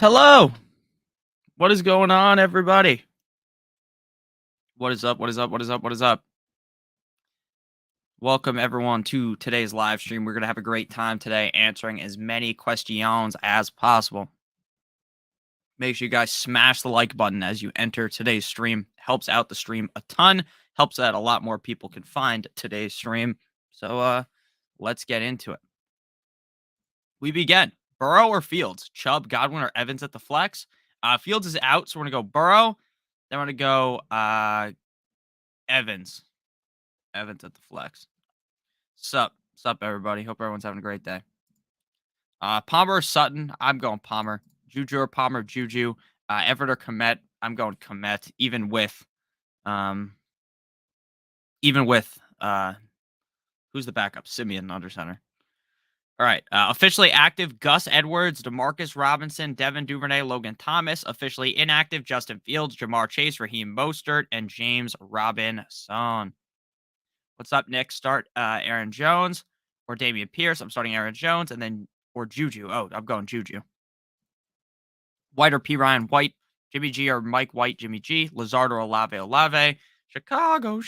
Hello. What is going on, everybody? What is up? What is up? What is up? What is up? Welcome, everyone, to today's live stream. We're going to have a great time today answering as many questions as possible. Make sure you guys smash the like button as you enter today's stream. Helps out the stream a ton. Helps that a lot more people can find today's stream. So let's get into it. We begin. Burrow or Fields? Chubb, Godwin, or Evans at the flex? Fields is out, so we're going to go Burrow. Then we're going to go Evans. Evans at the flex. Sup, everybody. Hope everyone's having a great day. Palmer or Sutton? I'm going Palmer. Juju or Palmer? Juju. Everett or Komet? I'm going Komet. Even with who's the backup? Simeon under center. All right. Officially active: Gus Edwards, Demarcus Robinson, Devin Duvernay, Logan Thomas. Officially inactive: Justin Fields, Jamar Chase, Raheem Mostert, and James Robinson. What's up, Nick? Start Aaron Jones or Damian Pierce. I'm starting Aaron Jones, and then or Juju. Oh, I'm going Juju. White or P. Ryan? White. Jimmy G or Mike White? Jimmy G. Lazard or Olave? Chicago.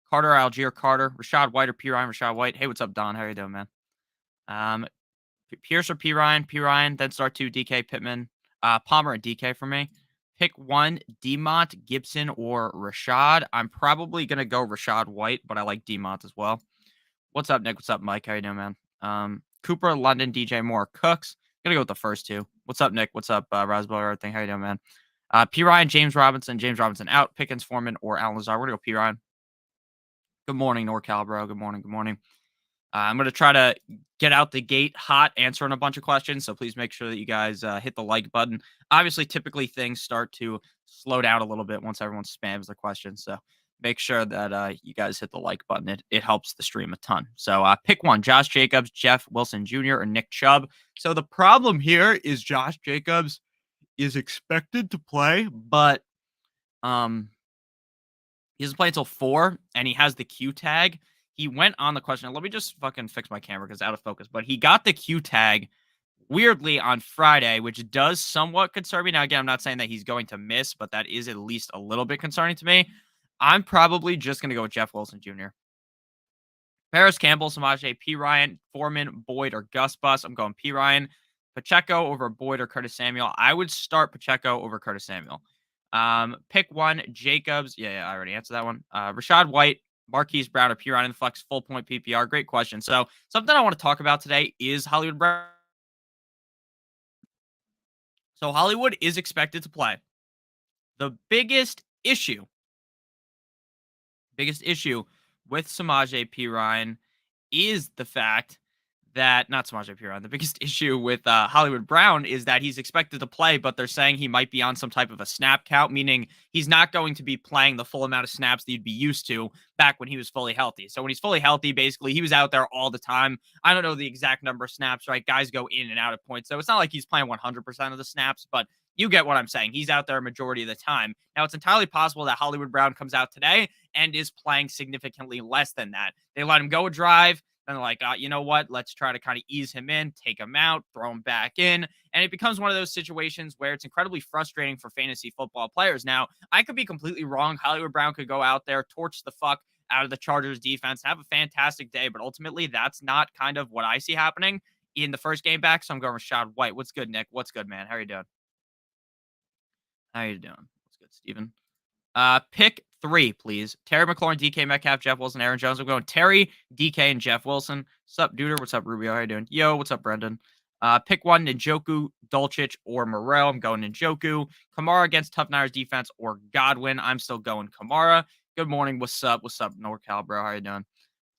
Carter or Algier? Carter. Rashad White or P. Ryan? Rashad White. Hey, what's up, Don? How you doing, man? Pierce or P. Ryan? P. Ryan. Then start 2, DK, Pittman. Palmer and DK for me. Pick 1, Demont, Gibson, or Rashad. I'm probably going to go Rashad White, but I like Demont as well. What's up, Nick? What's up, Mike? How you doing, man? Cooper, London, DJ Moore, Cooks. Going to go with the first 2. What's up, Nick? What's up, Raspberry? Everything. How you doing, man? P. Ryan, James Robinson out. Pickens, Foreman, or Alan Lazar. We're going to go P. Ryan. Good morning, NorCal, bro. Good morning. I'm going to try to get out the gate hot, answering a bunch of questions. So please make sure that you guys hit the like button. Obviously, typically things start to slow down a little bit once everyone spams the questions. So make sure that you guys hit the like button. It helps the stream a ton. So pick 1, Josh Jacobs, Jeff Wilson Jr., or Nick Chubb. So the problem here is Josh Jacobs is expected to play, but he doesn't play until 4, and he has the Q tag. He went on the question. Let me just fucking fix my camera because it's out of focus. But he got the Q tag weirdly on Friday, which does somewhat concern me. Now, again, I'm not saying that he's going to miss, but that is at least a little bit concerning to me. I'm probably just going to go with Jeff Wilson Jr. Paris Campbell, Samaje, P. Ryan, Foreman, Boyd, or Gus Bus. I'm going P. Ryan. Pacheco over Boyd or Curtis Samuel. I would start Pacheco over Curtis Samuel. Pick 1, Jacobs. Yeah, I already answered that one. Rashad White, Marquise Brown, or P. Ryan in the flex, full point PPR. Great question. So something I want to talk about today is Hollywood Brown. So Hollywood is expected to play. The biggest issue with Samaje P. Ryan is the fact that, not Samaje P. Ryan, the biggest issue with Hollywood Brown is that he's expected to play, but they're saying he might be on some type of a snap count, meaning he's not going to be playing the full amount of snaps that you'd be used to back when he was fully healthy. So when he's fully healthy, basically, he was out there all the time. I don't know the exact number of snaps, right? Guys go in and out of points. So it's not like he's playing 100% of the snaps, but you get what I'm saying. He's out there a majority of the time. Now, it's entirely possible that Hollywood Brown comes out today and is playing significantly less than that. They let him go a drive. And they're like, you know what? Let's try to kind of ease him in, take him out, throw him back in. And it becomes one of those situations where it's incredibly frustrating for fantasy football players. Now, I could be completely wrong. Hollywood Brown could go out there, torch the fuck out of the Chargers defense, have a fantastic day. But ultimately, that's not kind of what I see happening in the first game back. So I'm going with Rashad White. What's good, Nick? What's good, man? How are you doing? What's good, Steven? Pick 3, please. Terry McLaurin, DK Metcalf, Jeff Wilson, Aaron Jones. I'm going Terry, DK, and Jeff Wilson. What's up, Duder? What's up, Rubio? How you doing? Yo, what's up, Brendan? Pick 1, Njoku, Dulcich, or Morel. I'm going Njoku. Kamara against Tough Niners defense or Godwin. I'm still going Kamara. Good morning. What's up? What's up, NorCal, bro? How you doing?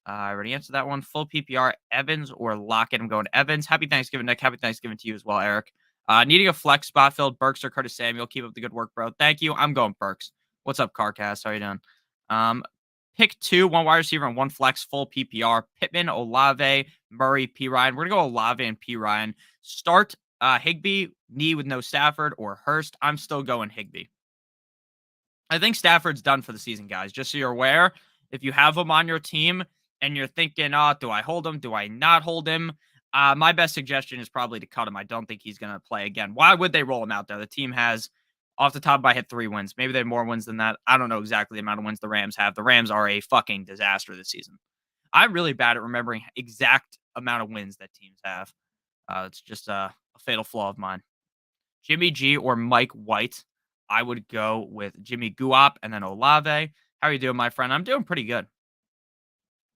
I already answered that one. Full PPR, Evans or Lockett. I'm going Evans. Happy Thanksgiving, Nick. Happy Thanksgiving to you as well, Eric. Needing a flex spot filled, Burks or Curtis Samuel. Keep up the good work, bro. Thank you. I'm going Burks. What's up, Carcast? How you doing? Pick 2, 1 wide receiver and 1 flex, full PPR. Pittman, Olave, Murray, P. Ryan. We're going to go Olave and P. Ryan. Start Higbee, knee with no Stafford, or Hurst. I'm still going Higbee. I think Stafford's done for the season, guys. Just so you're aware, if you have him on your team and you're thinking, do I hold him? Do I not hold him? My best suggestion is probably to cut him. I don't think he's going to play again. Why would they roll him out there? The team has, off the top of my head, 3 wins. Maybe they have more wins than that. I don't know exactly the amount of wins the Rams have. The Rams are a fucking disaster this season. I'm really bad at remembering exact amount of wins that teams have. It's just a fatal flaw of mine. Jimmy G or Mike White. I would go with Jimmy Guap and then Olave. How are you doing, my friend? I'm doing pretty good.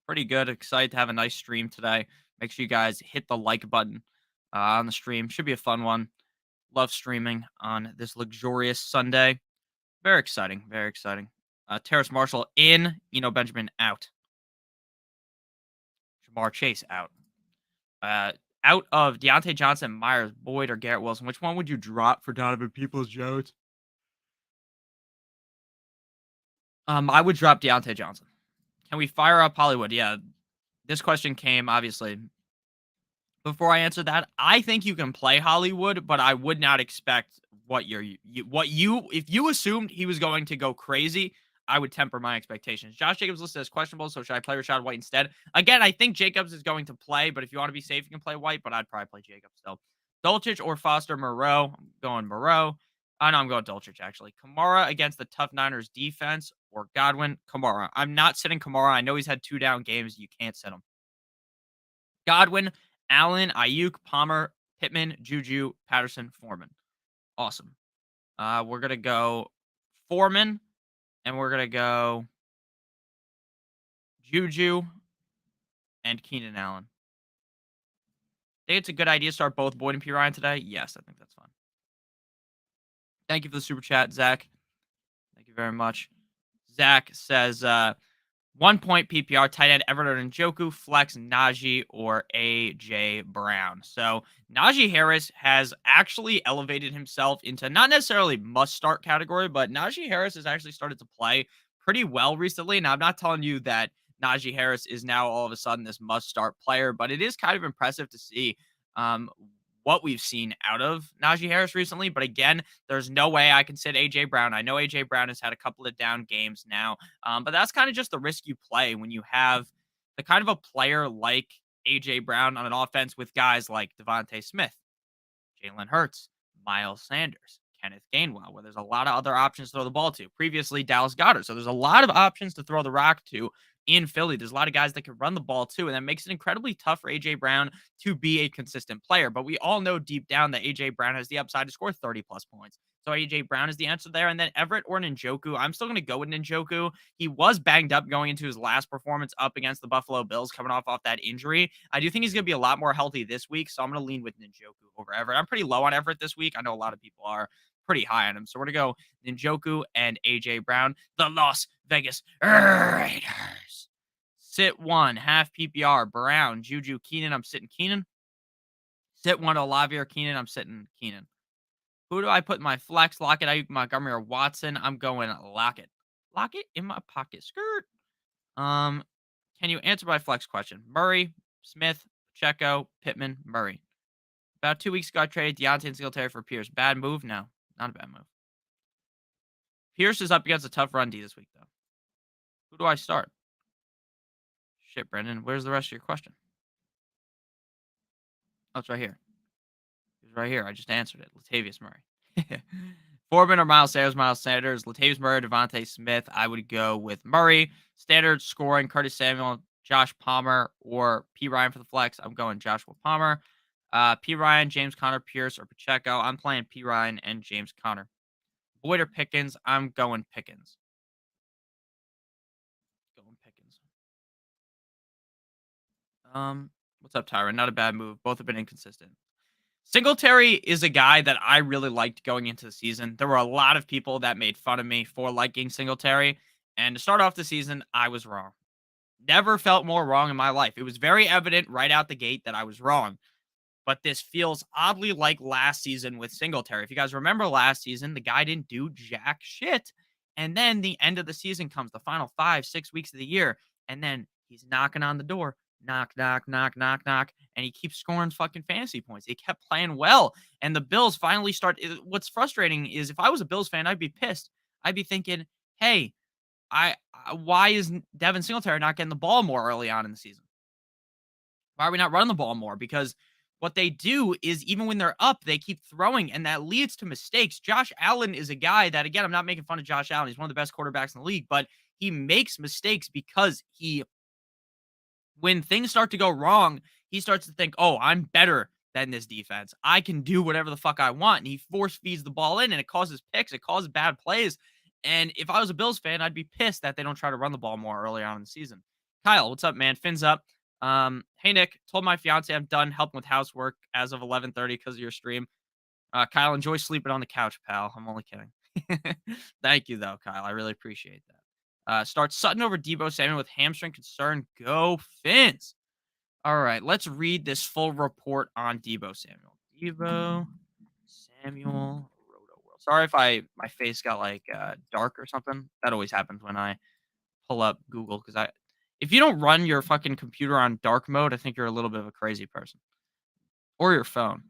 Pretty good. Excited to have a nice stream today. Make sure you guys hit the like button on the stream. Should be a fun one. Love streaming on this luxurious Sunday. Very exciting. Very exciting. Terrace Marshall in. Benjamin out. Jamar Chase out. Out of Deontay Johnson, Myers, Boyd, or Garrett Wilson. Which one would you drop for Donovan Peoples-Jones? I would drop Deontay Johnson. Can we fire up Hollywood? Yeah. This question came, obviously, before I answer that. I think you can play Hollywood, but I would not expect if you assumed he was going to go crazy, I would temper my expectations. Josh Jacobs listed as questionable, so should I play Rashad White instead? Again, I think Jacobs is going to play, but if you want to be safe, you can play White, but I'd probably play Jacobs still. Dulcich or Foster Moreau? I'm going Moreau. Oh, no, I'm going Dulcich, actually. Kamara against the tough Niners defense or Godwin? Kamara. I'm not sitting Kamara. I know he's had 2 down games. You can't sit him. Godwin, Allen, Ayuk, Palmer, Pittman, Juju, Patterson, Foreman. Awesome. We're going to go Foreman, and we're going to go Juju and Keenan Allen. Think it's a good idea to start both Boyd and P. Ryan today? Yes, I think that's fine. Thank you for the super chat, Zach. Thank you very much. Zach says, 1 point PPR, tight end Everton Njoku, flex Najee or A.J. Brown. So Najee Harris has actually elevated himself into not necessarily must-start category, but Najee Harris has actually started to play pretty well recently. Now, I'm not telling you that Najee Harris is now all of a sudden this must-start player, but it is kind of impressive to see what we've seen out of Najee Harris recently. But again, there's no way I can sit A.J. Brown. I know A.J. Brown has had a couple of down games now, but that's kind of just the risk you play when you have the kind of a player like A.J. Brown on an offense with guys like Devontae Smith, Jalen Hurts, Miles Sanders, Kenneth Gainwell, where there's a lot of other options to throw the ball to. Previously, Dallas Goedert. So there's a lot of options to throw the rock to in Philly. There's a lot of guys that can run the ball too, and that makes it incredibly tough for A.J. Brown to be a consistent player. But we all know deep down that A.J. Brown has the upside to score 30-plus points. So A.J. Brown is the answer there. And then Everett or Njoku. I'm still going to go with Njoku. He was banged up going into his last performance up against the Buffalo Bills, coming off that injury. I do think he's going to be a lot more healthy this week, so I'm going to lean with Njoku over Everett. I'm pretty low on Everett this week. I know a lot of people are pretty high on him. So we're going to go Njoku and A.J. Brown, the Las Vegas Raiders. Sit 1, half PPR, Brown, Juju, Keenan. I'm sitting Keenan. Sit 1, Olave or Keenan. I'm sitting Keenan. Who do I put in my flex? Lockett, Ayuk, Montgomery, or Watson? I'm going Lockett. Lockett in my pocket. Skirt. Can you answer my flex question? Murray, Smith, Pacheco, Pittman, Murray. About 2 weeks ago, I traded Deontay and Singletary for Pierce. Bad move? No, not a bad move. Pierce is up against a tough run D this week, though. Who do I start? Shit, Brendan. Where's the rest of your question? Oh, it's right here. It's right here. I just answered it. Latavius Murray. Foreman or Miles Sanders? Miles Sanders. Latavius Murray, Devontae Smith. I would go with Murray. Standard scoring, Curtis Samuel, Josh Palmer, or P. Ryan for the flex. I'm going Joshua Palmer. P. Ryan, James Conner, Pierce, or Pacheco. I'm playing P. Ryan and James Conner. Boyd or Pickens? I'm going Pickens. What's up, Tyron? Not a bad move. Both have been inconsistent. Singletary is a guy that I really liked going into the season. There were a lot of people that made fun of me for liking Singletary. And to start off the season, I was wrong. Never felt more wrong in my life. It was very evident right out the gate that I was wrong. But this feels oddly like last season with Singletary. If you guys remember last season, the guy didn't do jack shit. And then the end of the season comes, the final 5-6 weeks of the year. And then he's knocking on the door. Knock, knock, knock, knock, knock. And he keeps scoring fucking fantasy points. He kept playing well. And the Bills finally start. What's frustrating is if I was a Bills fan, I'd be pissed. I'd be thinking, hey, why is Devin Singletary not getting the ball more early on in the season? Why are we not running the ball more? Because what they do is even when they're up, they keep throwing, and that leads to mistakes. Josh Allen is a guy that, again, I'm not making fun of Josh Allen. He's one of the best quarterbacks in the league, but he makes mistakes because when things start to go wrong, he starts to think, oh, I'm better than this defense. I can do whatever the fuck I want. And he force feeds the ball in and it causes picks. It causes bad plays. And if I was a Bills fan, I'd be pissed that they don't try to run the ball more early on in the season. Kyle, what's up, man? Fins up. Hey Nick, told my fiance I'm done helping with housework as of 11:30 because of your stream. Kyle, enjoy sleeping on the couch, pal. I'm only kidding. Thank you though, Kyle. I really appreciate that. Start Sutton over Debo Samuel with hamstring concern. Go Fins. All right, let's read this full report on Debo Samuel. Debo Samuel Roto World. Sorry if my face got like dark or something. That always happens when I pull up Google because if you don't run your fucking computer on dark mode, I think you're a little bit of a crazy person. Or your phone.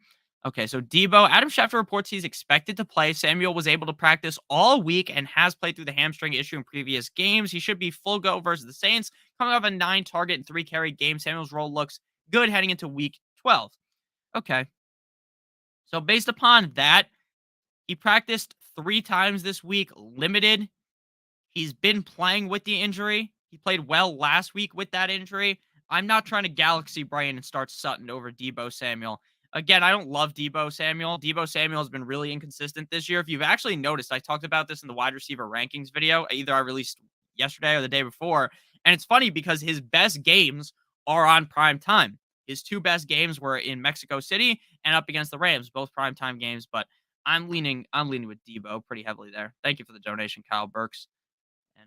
Okay, so Debo, Adam Schefter reports he's expected to play. Samuel was able to practice all week and has played through the hamstring issue in previous games. He should be full go versus the Saints. Coming off a 9-target and 3-carry game, Samuel's role looks good heading into week 12. Okay. So based upon that, he practiced 3 times this week, limited. He's been playing with the injury. He played well last week with that injury. I'm not trying to galaxy brain and start Sutton over Debo Samuel. Again, I don't love Debo Samuel. Debo Samuel has been really inconsistent this year. If you've actually noticed, I talked about this in the wide receiver rankings video. Either I released yesterday or the day before. And it's funny because his best games are on prime time. His 2 best games were in Mexico City and up against the Rams, both prime time games. But I'm leaning with Debo pretty heavily there. Thank you for the donation, Kyle Burks.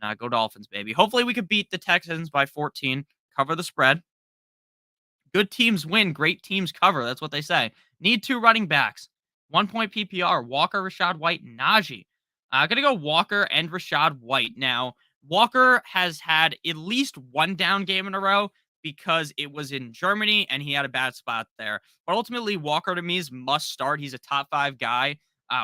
And go Dolphins, baby. Hopefully we could beat the Texans by 14, cover the spread. Good teams win, great teams cover. That's what they say. Need 2 running backs. 1 point PPR. Walker, Rashad White, Najee. I'm going to go Walker and Rashad White. Now, Walker has had at least 1 down game in a row because it was in Germany and he had a bad spot there. But ultimately, Walker to me is must start. He's a top 5 guy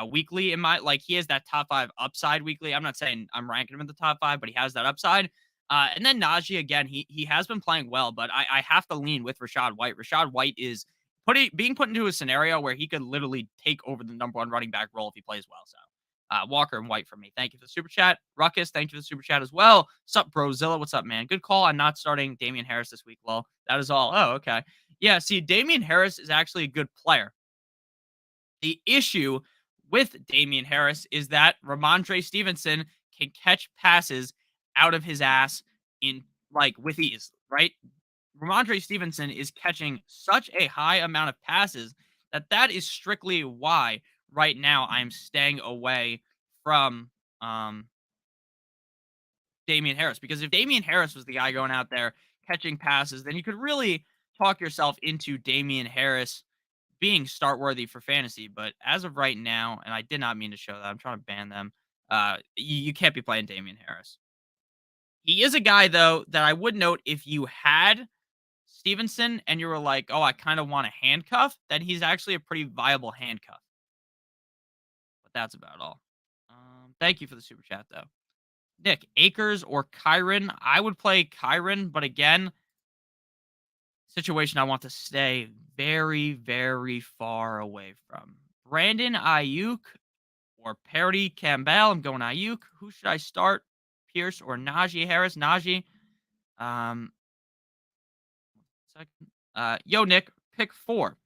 weekly in my he has that top 5 upside weekly. I'm not saying I'm ranking him in the top 5, but he has that upside. And then Najee again, he has been playing well, but I have to lean with Rashad White. Rashad White is being put into a scenario where he could literally take over the number 1 running back role if he plays well. So Walker and White for me. Thank you for the super chat. Ruckus, thank you for the super chat as well. Sup, Brozilla? What's up, man? Good call on not starting Damian Harris this week. Lol. That is all. Oh, okay. Yeah, see, Damian Harris is actually a good player. The issue with Damian Harris is that Ramondre Stevenson can catch passes out of his ass with ease, right? Ramondre Stevenson is catching such a high amount of passes that is strictly why right now I'm staying away from Damian Harris. Because if Damian Harris was the guy going out there catching passes, then you could really talk yourself into Damian Harris being start worthy for fantasy. But as of right now, and I did not mean to show that, I'm trying to ban them. You can't be playing Damian Harris. He is a guy though that I would note if you had Stevenson and you were like, oh, I kind of want a handcuff, then he's actually a pretty viable handcuff. But that's about all. Thank you for the super chat though. Nick, Akers or Kyron? I would play Kyron, but again, situation I want to stay very, very far away from. Brandon Ayuk or Perry Campbell. I'm going Ayuk. Who should I start? Pierce or Najee Harris? Najee. Second. Yo, Nick, pick 4.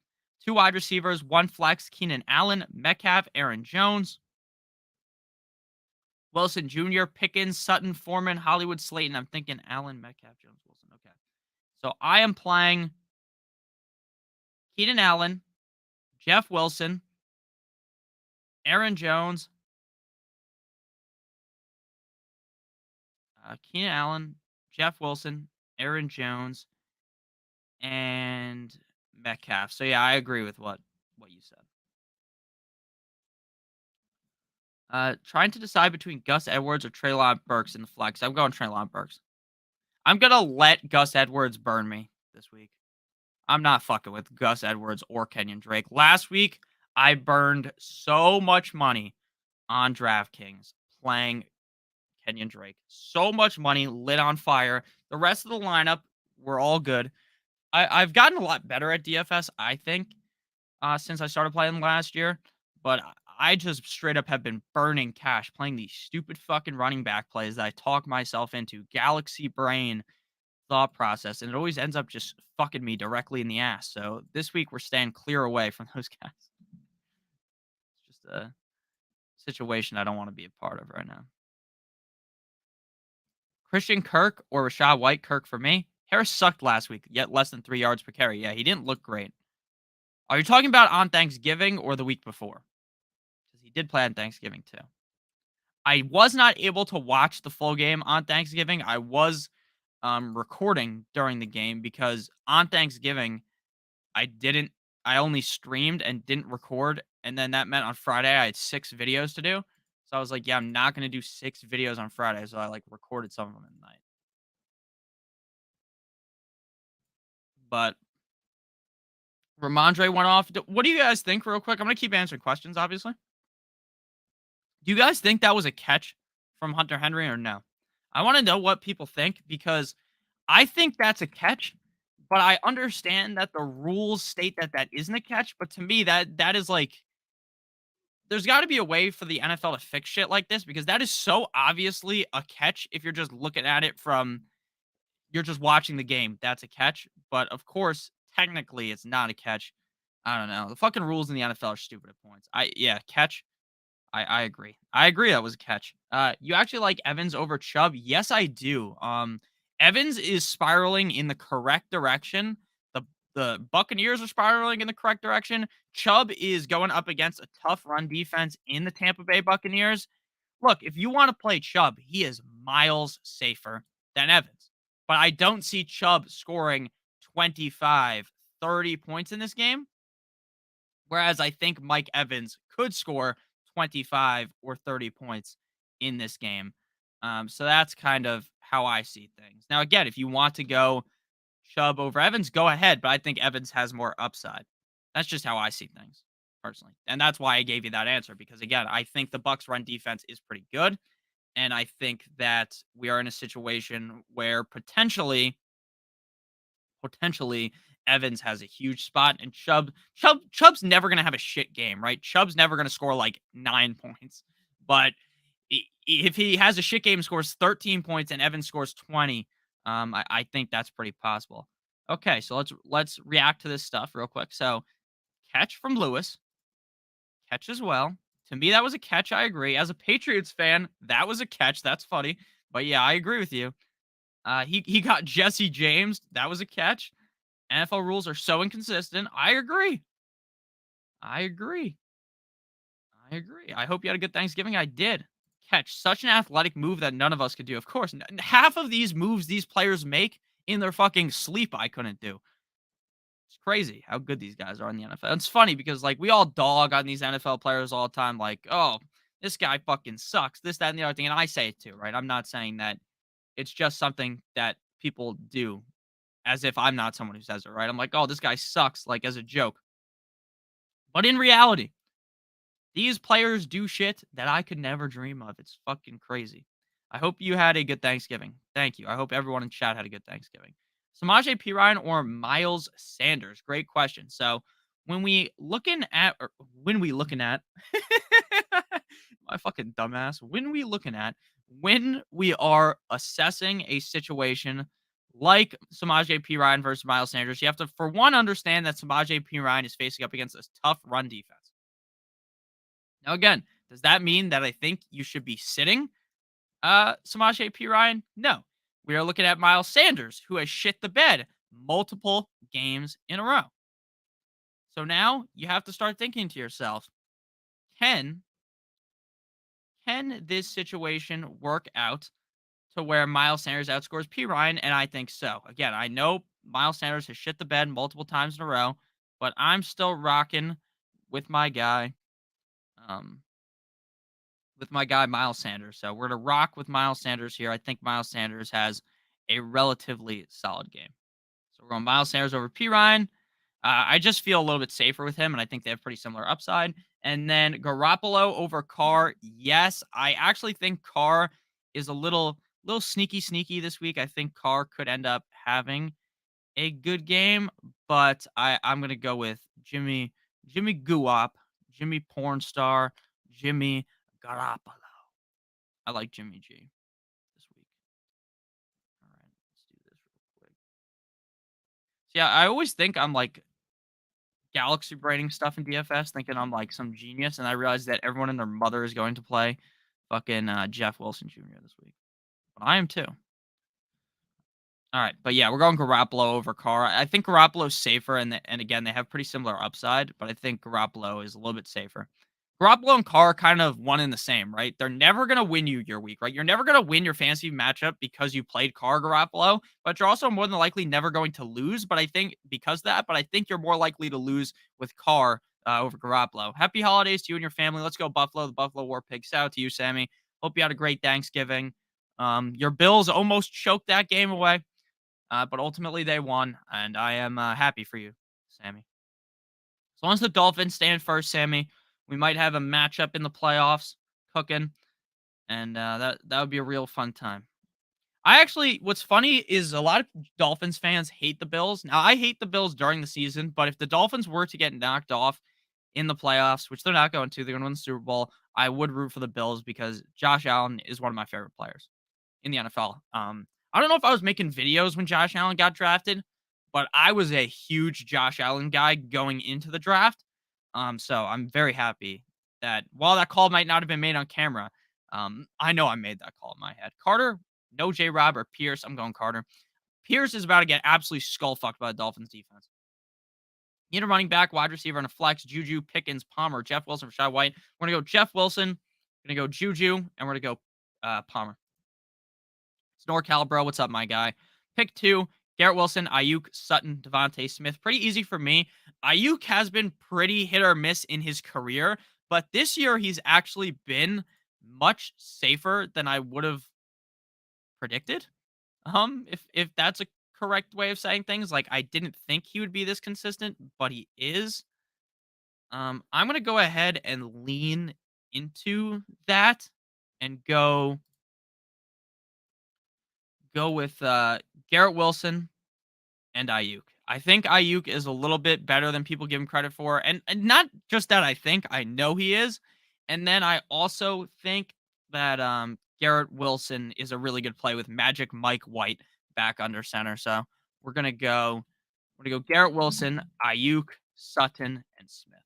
2 wide receivers, 1 flex, Keenan Allen, Metcalf, Aaron Jones, Wilson Jr., Pickens, Sutton, Foreman, Hollywood, Slayton. I'm thinking Allen, Metcalf, Jones, Wilson. Okay. So I am playing Keenan Allen, Jeff Wilson, Aaron Jones, Keenan Allen, Jeff Wilson, Aaron Jones, and Metcalf. So yeah, I agree with what you said. Trying to decide between Gus Edwards or Treylon Burks in the flex. I'm going Treylon Burks. I'm gonna let Gus Edwards burn me this week. I'm not fucking with Gus Edwards or Kenyon Drake. Last week, I burned so much money on DraftKings playing Kenyon Drake. So much money lit on fire. The rest of the lineup were all good. I've gotten a lot better at DFS, I think, since I started playing last year. But I just straight up have been burning cash playing these stupid fucking running back plays that I talk myself into. Galaxy brain thought process, and it always ends up just fucking me directly in the ass. So this week we're staying clear away from those guys. It's just a situation I don't want to be a part of right now. Christian Kirk or Rashad White? Kirk for me. Harris sucked last week, yet less than 3 yards per carry. Yeah, he didn't look great. Are you talking about on Thanksgiving or the week before? Because he did play on Thanksgiving too. I was not able to watch the full game on Thanksgiving. I was recording during the game because on Thanksgiving I didn't. I only streamed and didn't record, and then that meant on Friday I had 6 videos to do. So I was like, "Yeah, I'm not gonna do 6 videos on Friday." So I like recorded some of them at night. But Ramondre went off. What do you guys think, real quick? I'm gonna keep answering questions, obviously. Do you guys think that was a catch from Hunter Henry or no? I want to know what people think because I think that's a catch, but I understand that the rules state that that isn't a catch. But to me, that is like there's got to be a way for the NFL to fix shit like this because that is so obviously a catch if you're just looking at it from you're just watching the game. That's a catch, but of course, technically, it's not a catch. I don't know. The fucking rules in the NFL are stupid at points. Yeah, catch. I agree. I agree that was a catch. You actually like Evans over Chubb? Yes, I do. Evans is spiraling in the correct direction. The Buccaneers are spiraling in the correct direction. Chubb is going up against a tough run defense in the Tampa Bay Buccaneers. Look, if you want to play Chubb, he is miles safer than Evans. But I don't see Chubb scoring 25, 30 points in this game. Whereas I think Mike Evans could score 25 or 30 points in this game. So that's kind of how I see things. Now, again, if you want to go Chubb over Evans, go ahead. But I think Evans has more upside. That's just how I see things personally. And that's why I gave you that answer. Because again, I think the Bucks run defense is pretty good. And I think that we are in a situation where potentially Evans has a huge spot and Chubb's never going to have a shit game, right? Chubb's never going to score like 9 points. But if he has a shit game, scores 13 points and Evans scores 20, I think that's pretty possible. Okay, so let's react to this stuff real quick. So, catch from Lewis, catch as well. To me, that was a catch. I agree. As a Patriots fan, that was a catch. That's funny. But yeah, I agree with you. He got Jesse James. That was a catch. NFL rules are so inconsistent. I agree. I agree. I agree. I hope you had a good Thanksgiving. I did. Catch such an athletic move that none of us could do. Of course, half of these moves these players make in their fucking sleep, I couldn't do. It's crazy how good these guys are in the NFL. It's funny because like we all dog on these NFL players all the time, like, oh, this guy fucking sucks, this, that, and the other thing. And I say it too, right? I'm not saying that it's just something that people do as if I'm not someone who says it, right? I'm like, oh, this guy sucks, like as a joke. But in reality, these players do shit that I could never dream of. It's fucking crazy. I hope you had a good Thanksgiving. Thank you. I hope everyone in chat had a good Thanksgiving. Samaje Perine or Miles Sanders? Great question. So when we looking at my fucking dumbass, when we are assessing a situation like Samaje Perine versus Miles Sanders, you have to, for one, understand that Samaje Perine is facing up against a tough run defense. Now, again, does that mean that I think you should be sitting Samaje Perine? No. We are looking at Miles Sanders, who has shit the bed multiple games in a row. So now you have to start thinking to yourself, can this situation work out to where Miles Sanders outscores Perine? And I think so. Again, I know Miles Sanders has shit the bed multiple times in a row, but I'm still rocking with my guy. Miles Sanders. So we're to rock with Miles Sanders here. I think Miles Sanders has a relatively solid game. So we're going Miles Sanders over Perine. I just feel a little bit safer with him, and I think they have pretty similar upside. And then Garoppolo over Carr. Yes, I actually think Carr is a little sneaky this week. I think Carr could end up having a good game, but I'm gonna go with Jimmy Guap, Jimmy Pornstar, Jimmy Garoppolo. I like Jimmy G this week. All right, let's do this real quick. So yeah, I always think I'm like galaxy braining stuff in DFS, thinking I'm like some genius, and I realize that everyone and their mother is going to play fucking Jeff Wilson Jr. this week. But I am too. All right, but yeah, we're going Garoppolo over Carr. I think Garoppolo's safer, and again, they have pretty similar upside, but I think Garoppolo is a little bit safer. Garoppolo and Carr are kind of one and the same, right? They're never going to win you your week, right? You're never going to win your fantasy matchup because you played Carr Garoppolo, but you're also more than likely never going to lose. But I think because of that, but I think you're more likely to lose with Carr over Garoppolo. Happy holidays to you and your family. Let's go Buffalo. The Buffalo War Pigs. Out to you, Sammy. Hope you had a great Thanksgiving. Your Bills almost choked that game away. But ultimately they won, and I am happy for you, Sammy. As long as the Dolphins stay in first, Sammy, we might have a matchup in the playoffs cooking, and that would be a real fun time. I actually, what's funny is a lot of Dolphins fans hate the Bills. Now, I hate the Bills during the season, but if the Dolphins were to get knocked off in the playoffs, which they're not going to, they're going to win the Super Bowl, I would root for the Bills because Josh Allen is one of my favorite players in the NFL. I don't know if I was making videos when Josh Allen got drafted, but I was a huge Josh Allen guy going into the draft. So I'm very happy that while that call might not have been made on camera, I know I made that call in my head. Carter, no J Rob or Pierce. I'm going Carter. Pierce is about to get absolutely skull fucked by the Dolphins defense. Need a running back, wide receiver, and a flex. Juju, Pickens, Palmer, Jeff Wilson, Rashad White. We're gonna go Jeff Wilson. We're gonna go Juju, and we're gonna go Palmer. Snore Calibro, what's up, my guy? Pick two, Garrett Wilson, Ayuk, Sutton, Devontae Smith. Pretty easy for me. Ayuk has been pretty hit or miss in his career, but this year he's actually been much safer than I would have predicted. If that's a correct way of saying things, like I didn't think he would be this consistent, but he is. I'm gonna go ahead and lean into that and go with Garrett Wilson and Ayuk. I think Ayuk is a little bit better than people give him credit for. And not just that I think, I know he is. And then I also think that Garrett Wilson is a really good play with Magic Mike White back under center. So we're gonna go Garrett Wilson, Ayuk, Sutton, and Smith.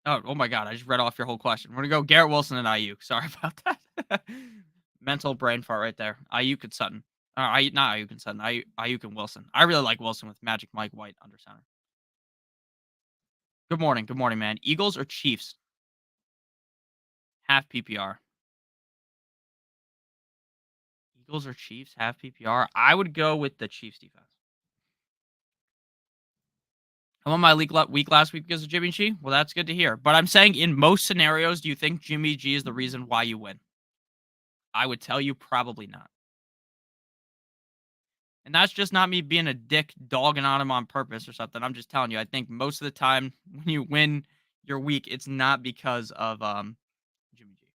Oh my god, I just read off your whole question. We're gonna go Garrett Wilson and Ayuk. Sorry about that. Mental brain fart right there. Ayuk and Sutton. Not Ayuk and Sutton. Ayuk and Wilson. I really like Wilson with Magic Mike White under center. Good morning. Good morning, man. Eagles or Chiefs? Half PPR. Eagles or Chiefs? Half PPR. I would go with the Chiefs defense. I won my week last week because of Jimmy G. Well, that's good to hear. But I'm saying in most scenarios, do you think Jimmy G is the reason why you win? I would tell you probably not. And that's just not me being a dick dogging on him on purpose or something. I'm just telling you, I think most of the time when you win your week, it's not because of Jimmy G.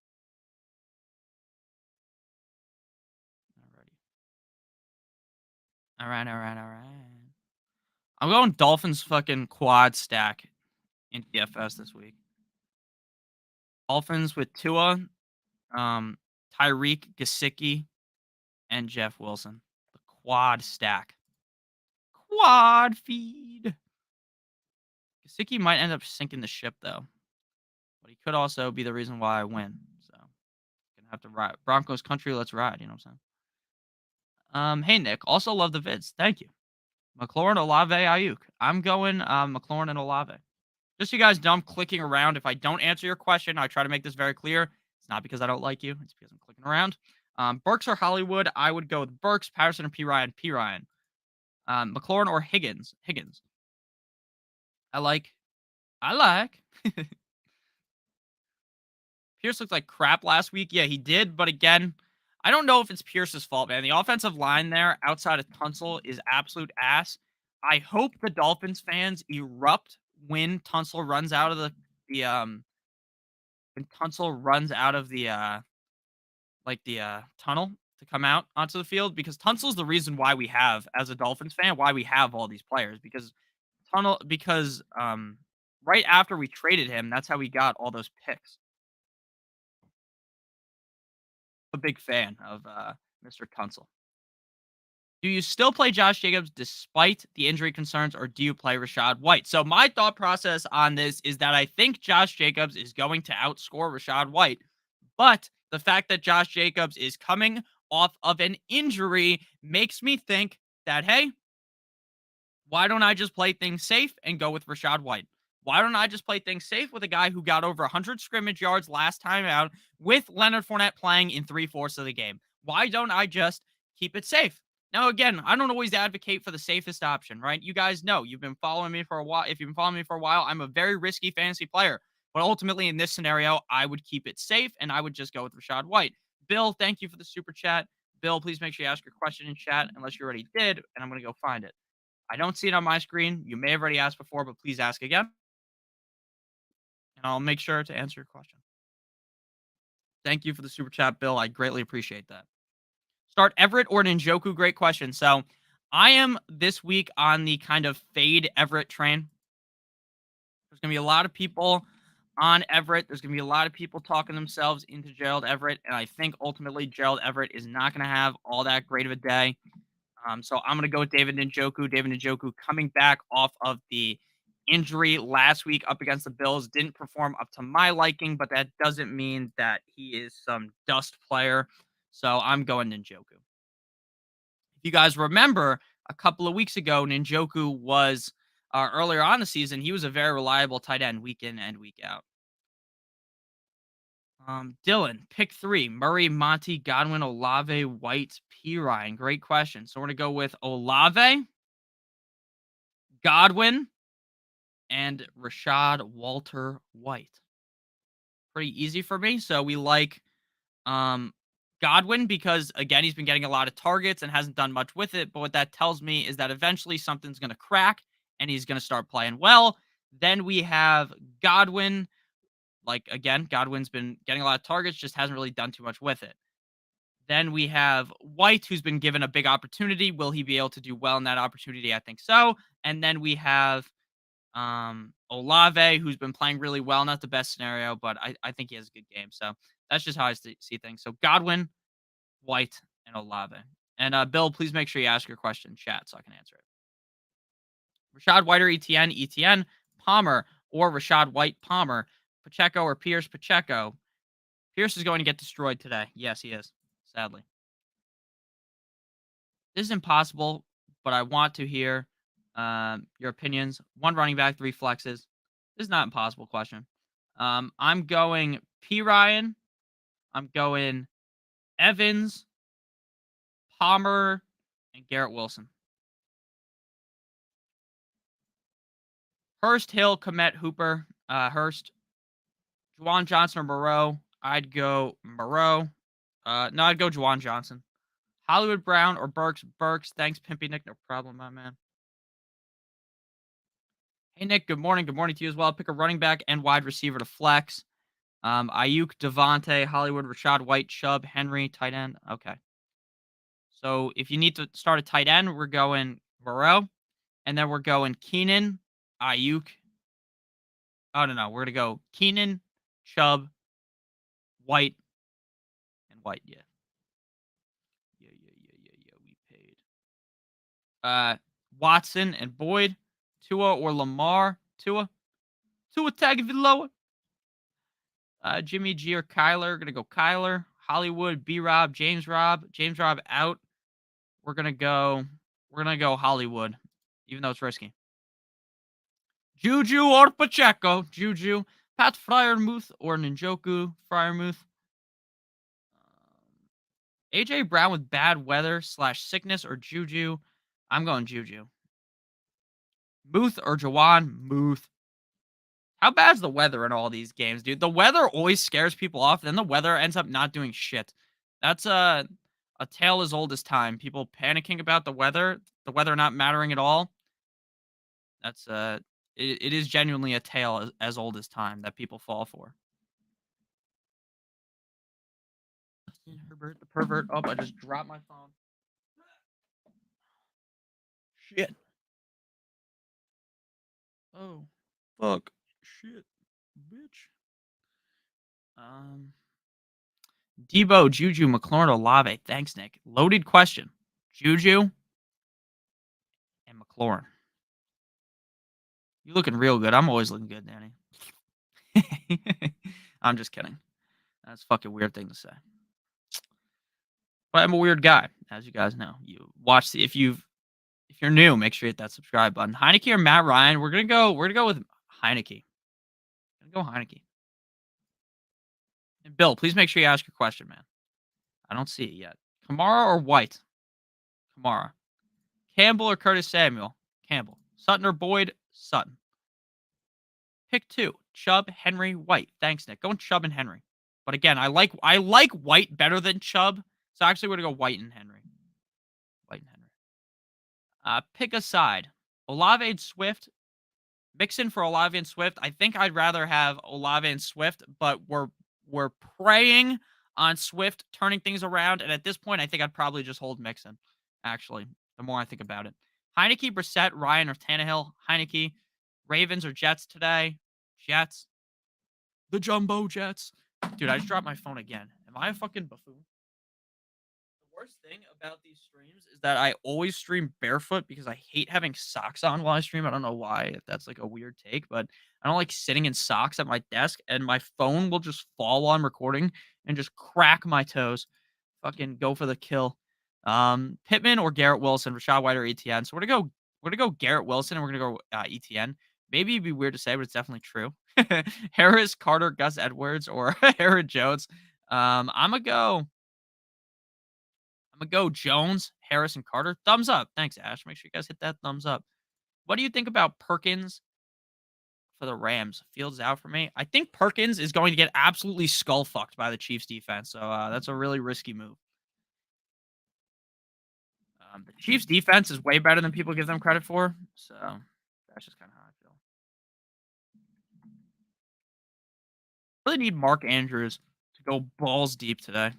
Alrighty. All right. I'm going Dolphins fucking quad stack in DFS this week. Dolphins with Tua, Tyreek, Gesicki, and Jeff Wilson. The quad stack. Quad feed. Gesicki might end up sinking the ship though, but he could also be the reason why I win. So gonna have to ride Broncos country. Let's ride. You know what I'm saying? Hey Nick, also love the vids. Thank you. McLaurin, Olave, Ayuk. I'm going McLaurin and Olave. Just so you guys know, I'm clicking around. If I don't answer your question, I try to make this very clear. It's not because I don't like you. It's because I'm clicking around. Burks or Hollywood, I would go with Burks, Patterson, or P. Ryan. P. Ryan. McLaurin or Higgins. Higgins. I like. Pierce looked like crap last week. Yeah, he did. But again, I don't know if it's Pierce's fault, man. The offensive line there outside of Tunsil is absolute ass. I hope the Dolphins fans erupt when Tunsil runs out of the when Tunsil runs out of the tunnel to come out onto the field because Tunsil's the reason why we have, as a Dolphins fan, why we have all these players because right after we traded him, that's how we got all those picks. A big fan of Mr. Tunsil. Do you still play Josh Jacobs despite the injury concerns, or do you play Rachaad White? So my thought process on this is that I think Josh Jacobs is going to outscore Rachaad White, but the fact that Josh Jacobs is coming off of an injury makes me think that, hey, why don't I just play things safe and go with Rachaad White? Why don't I just play things safe with a guy who got over 100 scrimmage yards last time out with Leonard Fournette playing in 3/4 of the game? Why don't I just keep it safe? Now, again, I don't always advocate for the safest option, right? You guys know you've been following me for a while. If you've been following me for a while, I'm a very risky fantasy player. But ultimately, in this scenario, I would keep it safe and I would just go with Rachaad White. Bill, thank you for the super chat. Bill, please make sure you ask your question in chat unless you already did, and I'm going to go find it. I don't see it on my screen. You may have already asked before, but please ask again, and I'll make sure to answer your question. Thank you for the super chat, Bill. I greatly appreciate that. Start Everett or Njoku? Great question. So I am this week on the kind of fade Everett train. There's going to be a lot of people on Everett. There's going to be a lot of people talking themselves into Gerald Everett, and I think ultimately Gerald Everett is not going to have all that great of a day. So I'm going to go with David Njoku. David Njoku coming back off of the injury last week up against the Bills. Didn't perform up to my liking, but that doesn't mean that he is some dust player. So I'm going Njoku. If you guys remember, a couple of weeks ago, Njoku was earlier on the season, he was a very reliable tight end week in and week out. Dylan, pick 3. Murray, Monty, Godwin, Olave, White, P. Ryan. Great question. So we're going to go with Olave, Godwin, and Rashad Walter White. Pretty easy for me. So we like Godwin because, again, he's been getting a lot of targets and hasn't done much with it. But what that tells me is that eventually something's going to crack and he's going to start playing well. Then we have Godwin. Like, again, Godwin's been getting a lot of targets, just hasn't really done too much with it. Then we have White, who's been given a big opportunity. Will he be able to do well in that opportunity? I think so. And then we have Olave, who's been playing really well. Not the best scenario, but I think he has a good game. So that's just how I see things. So Godwin, White, and Olave. And Bill, please make sure you ask your question in chat so I can answer it. Rashad White or ETN? ETN. Palmer or Rashad White? Palmer. Pacheco or Pierce? Pacheco. Pierce is going to get destroyed today. Yes, he is. Sadly. This is impossible, but I want to hear your opinions. 1 running back, 3 flexes. This is not an impossible question. I'm going P. Ryan. I'm going Evans, Palmer, and Garrett Wilson. Hurst, Hill, Komet, Hooper. Hurst. Juwan Johnson or Moreau. I'd go Moreau. No, I'd go Juwan Johnson. Hollywood Brown or Burks. Burks. Thanks, Pimpy Nick. No problem, my man. Hey, Nick. Good morning. Good morning to you as well. Pick a running back and wide receiver to flex. Ayuk, Devontae, Hollywood, Rashad White, Chubb, Henry, tight end. Okay. So if you need to start a tight end, we're going Moreau. And then we're going Keenan, Ayuk. Oh, no. We're going to go Keenan, Chubb, White, and White. Yeah. We paid. Watson and Boyd. Tua or Lamar. Tua Tagovailoa. Jimmy G or Kyler. Gonna go Kyler. Hollywood, B-Rob, James Rob. James Rob out. We're gonna go Hollywood, even though it's risky. Juju or Pacheco. Juju. Pat Freiermuth or Njoku. Freiermuth. AJ Brown with bad weather / sickness or Juju. I'm going Juju. Muth or Jawan. Muth. How bad's the weather in all these games, dude? The weather always scares people off, then the weather ends up not doing shit. That's a tale as old as time. People panicking about the weather not mattering at all. That's it is genuinely a tale as old as time that people fall for. Herbert, the pervert. Oh, I just dropped my phone. Shit. Oh, fuck. Shit. Bitch. Debo, Juju, McLaurin, Olave. Thanks, Nick. Loaded question. Juju and McLaurin. You looking real good. I'm always looking good, Danny. I'm just kidding. That's a fucking weird thing to say. But I'm a weird guy, as you guys know. You watch the if you're new, make sure you hit that subscribe button. Heineke or Matt Ryan? We're gonna go with Heineke. Gonna go Heineke. And Bill, please make sure you ask your question, man. I don't see it yet. Kamara or White? Kamara. Campbell or Curtis Samuel? Campbell. Sutton or Boyd? Sutton. Pick 2. Chubb, Henry, White. Thanks, Nick. Going Chubb and Henry. But again, I like White better than Chubb, so actually we're gonna go White and Henry. White and Henry. Pick a side. Olave and Swift. Mixon for Olave and Swift. I think I'd rather have Olave and Swift, but we're preying on Swift turning things around, and at this point, I think I'd probably just hold Mixon. Actually, the more I think about it, Heineke, Brissett, Ryan, or Tannehill. Heineke. Ravens or Jets today. Jets. The Jumbo Jets. Dude, I just dropped my phone again. Am I a fucking buffoon? The worst thing about these streams is that I always stream barefoot because I hate having socks on while I stream. I don't know why, if that's like a weird take, but I don't like sitting in socks at my desk, and my phone will just fall while I'm recording and just crack my toes. Fucking go for the kill. Pittman or Garrett Wilson, Rashad White or ETN. So we're gonna go Garrett Wilson, and we're gonna go ETN. Maybe it'd be weird to say, but it's definitely true. Harris, Carter, Gus Edwards, or Aaron Jones. I'm gonna go Jones, Harris, and Carter. Thumbs up. Thanks, Ash. Make sure you guys hit that thumbs up. What do you think about Perkins for the Rams? Fields out for me. I think Perkins is going to get absolutely skull fucked by the Chiefs defense. So that's a really risky move. The Chiefs defense is way better than people give them credit for. So that's just kind of how I feel. Really need Mark Andrews to go balls deep today.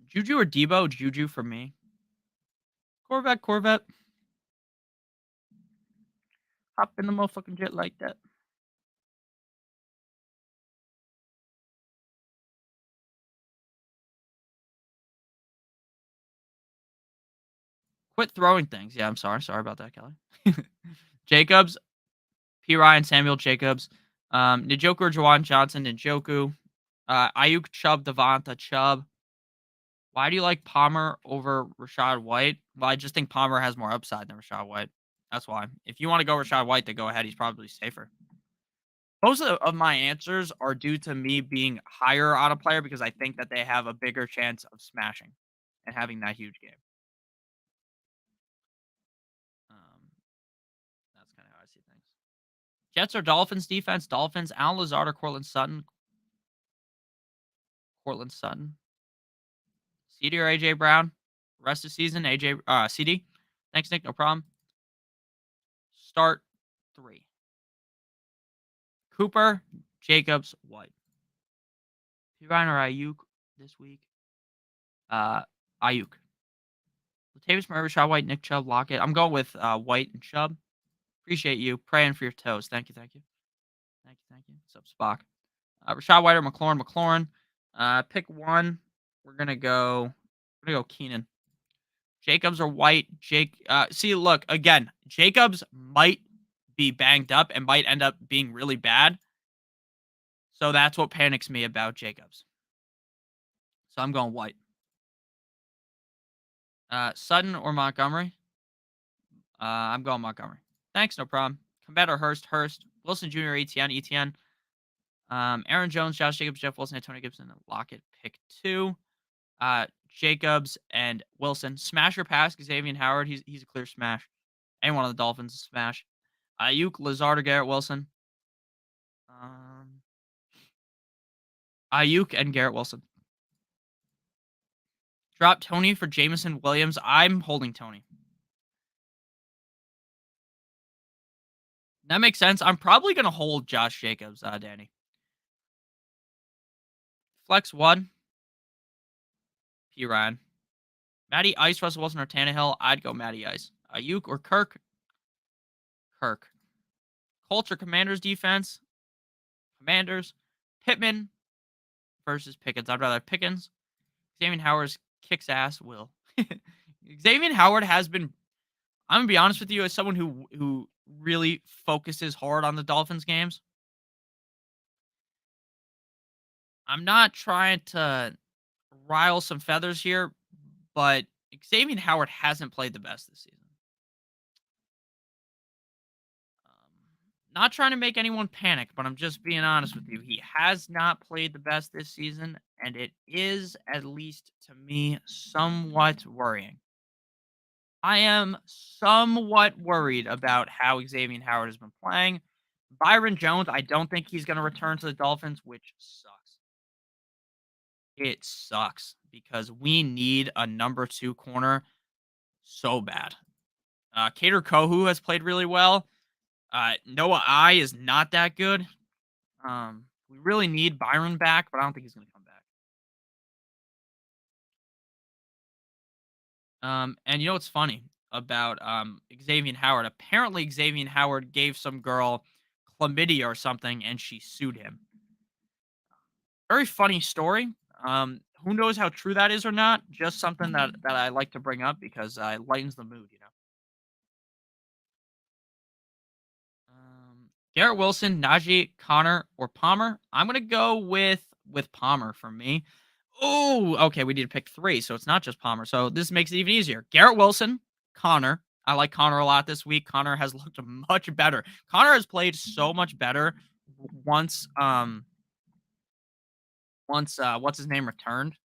Juju or Debo? Juju for me. Corvette. Hop in the motherfucking jet like that. Quit throwing things. Yeah, I'm sorry. Sorry about that, Kelly. Jacobs, P. Ryan, Samuel Jacobs, Njoku or Jawan Johnson, Njoku, Ayuk, Chubb, Devonta, Chubb. Why do you like Palmer over Rashad White? Well, I just think Palmer has more upside than Rashad White. That's why. If you want to go Rashad White, then go ahead. He's probably safer. Most of my answers are due to me being higher on a player because I think that they have a bigger chance of smashing and having that huge game. That's kind of how I see things. Jets or Dolphins defense? Dolphins. Alan Lazard or Cortland Sutton? Cortland Sutton. CD or AJ Brown? Rest of season, CD. Thanks, Nick. No problem. Start 3. Cooper, Jacobs, White. P. Ryan or Ayuk this week? Ayuk. Latavius Murray, Rashad White, Nick Chubb, Lockett. I'm going with White and Chubb. Appreciate you. Praying for your toes. Thank you. What's up, Spock? Rashad White or McLaurin? Pick 1. We're gonna go Keenan. Jacobs or White? See, look again. Jacobs might be banged up and might end up being really bad. So that's what panics me about Jacobs. So I'm going White. Sutton or Montgomery? I'm going Montgomery. Thanks, no problem. Combat or Hurst? Wilson Jr. ETN. Aaron Jones, Josh Jacobs, Jeff Wilson, Antonio Gibson, and Lockett. Pick 2. Jacobs and Wilson. Smash or pass? Xavier Howard. He's a clear smash. Anyone on the Dolphins is smash. Ayuk, Lazard, or Garrett Wilson. Ayuk and Garrett Wilson. Drop Tony for Jameson Williams. I'm holding Tony. That makes sense. I'm probably going to hold Josh Jacobs, Danny. Flex one. P. Ryan. Matty Ice, Russell Wilson, or Tannehill. I'd go Matty Ice. Ayuk or Kirk. Kirk. Colts or Commanders defense. Commanders. Pittman versus Pickens. I'd rather have Pickens. Xavier Howard's kicks ass. Will. Xavier Howard has been. I'm gonna be honest with you, as someone who really focuses hard on the Dolphins games. I'm not trying to rile some feathers here, but Xavier Howard hasn't played the best this season. Not trying to make anyone panic, but I'm just being honest with you. He has not played the best this season, and it is, at least to me, somewhat worrying. I am somewhat worried about how Xavier Howard has been playing. Byron Jones, I don't think he's going to return to the Dolphins, which sucks. It sucks because we need a number 2 corner so bad. Kader Kohu has played really well. Noah I is not that good. We really need Byron back, but I don't think he's going to come back. And you know what's funny about Xavier Howard? Apparently, Xavier Howard gave some girl chlamydia or something, and she sued him. Very funny story. Who knows how true that is or not? Just something that I like to bring up because it lightens the mood, you know. Garrett Wilson, Najee, Connor, or Palmer. I'm gonna go with Palmer for me. Oh, okay. We need to pick 3, so it's not just Palmer. So this makes it even easier. Garrett Wilson, Connor. I like Connor a lot this week. Connor has looked much better. Connor has played so much better once what's his name returned.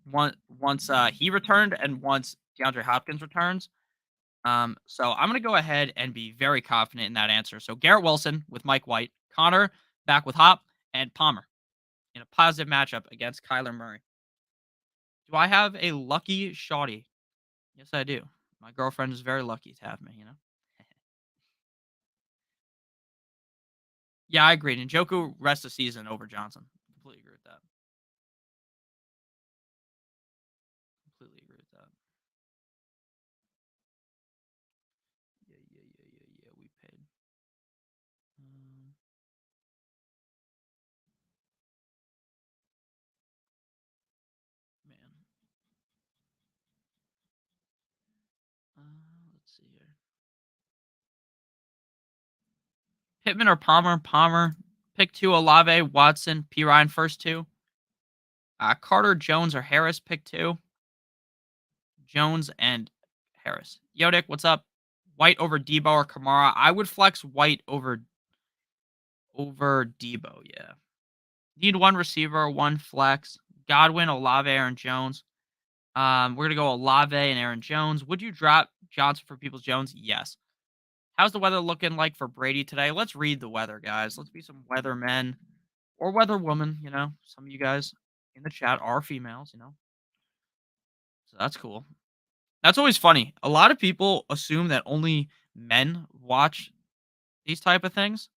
Once he returned and once DeAndre Hopkins returns. So I'm gonna go ahead and be very confident in that answer. So Garrett Wilson with Mike White, Connor back with Hop, and Palmer in a positive matchup against Kyler Murray. Do I have a lucky shawty? Yes, I do. My girlfriend is very lucky to have me, you know? Yeah, I agree. Njoku rest of season over Johnson. Completely agree with that. Completely agree with that. Yeah. We paid. Um, man. Let's see here. Pittman or Palmer? Palmer. Pick 2, Olave, Watson, P. Ryan, first 2. Carter, Jones, or Harris, pick 2. Jones and Harris. Yodick, what's up? White over Debo or Kamara? I would flex White over Debo, yeah. Need 1 receiver, 1 flex. Godwin, Olave, Aaron Jones. We're going to go Olave and Aaron Jones. Would you drop Johnson for Peoples Jones? Yes. How's the weather looking like for Brady today? Let's read the weather, guys. Let's be some weathermen or weather woman, you know. Some of you guys in the chat are females, you know. So that's cool. That's always funny. A lot of people assume that only men watch these type of things.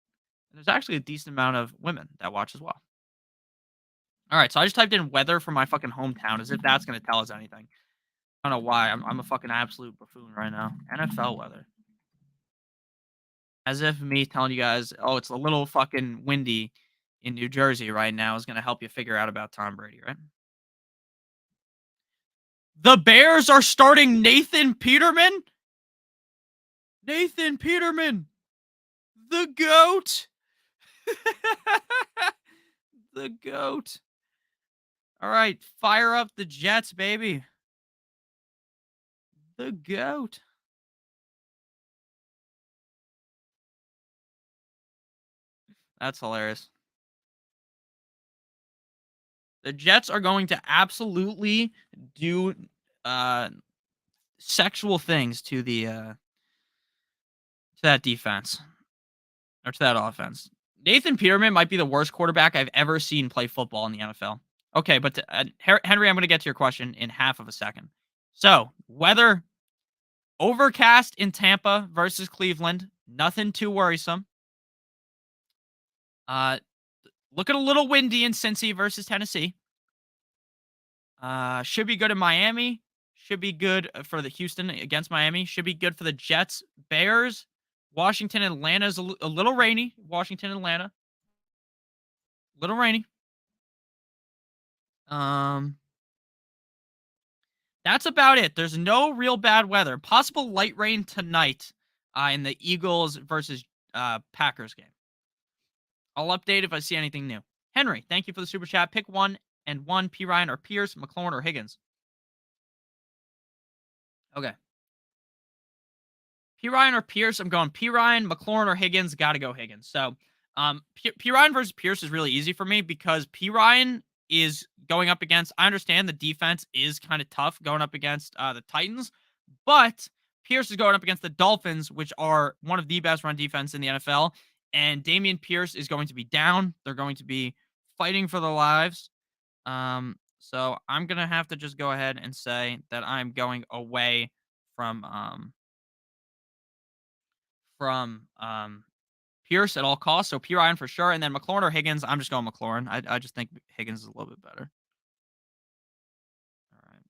There's actually a decent amount of women that watch as well. All right, so I just typed in weather for my fucking hometown as if that's going to tell us anything. I don't know why. I'm a fucking absolute buffoon right now. NFL weather. As if me telling you guys, oh, it's a little fucking windy in New Jersey right now is going to help you figure out about Tom Brady, right? The Bears are starting Nathan Peterman? Nathan Peterman, the GOAT. The GOAT. All right, fire up the Jets, baby. The GOAT. That's hilarious. The Jets are going to absolutely do sexual things to that defense or to that offense. Nathan Peterman might be the worst quarterback I've ever seen play football in the NFL. Okay, but Henry, I'm going to get to your question in half of a second. So, weather overcast in Tampa versus Cleveland. Nothing too worrisome. Looking a little windy in Cincy versus Tennessee. Should be good in Miami. Should be good for the Houston against Miami. Should be good for the Jets, Bears, Washington, Atlanta is a little rainy. Washington, Atlanta, little rainy. Um, that's about it. There's no real bad weather. Possible light rain tonight in the Eagles versus Packers game. I'll update if I see anything new. Henry, thank you for the super chat. Pick one and one: P. Ryan or Pierce, McLaurin or Higgins. Okay. P. Ryan or Pierce? I'm going P. Ryan, McLaurin or Higgins. Got to go Higgins. So, P. Ryan versus Pierce is really easy for me because P. Ryan is going up against. I understand the defense is kind of tough going up against the Titans, but Pierce is going up against the Dolphins, which are one of the best run defense in the NFL. And Damian Pierce is going to be down. They're going to be fighting for their lives. So I'm gonna have to just go ahead and say that I'm going away from Pierce at all costs. So P. Ryan for sure, and then McLaurin or Higgins. I'm just going McLaurin. I just think Higgins is a little bit better. All right.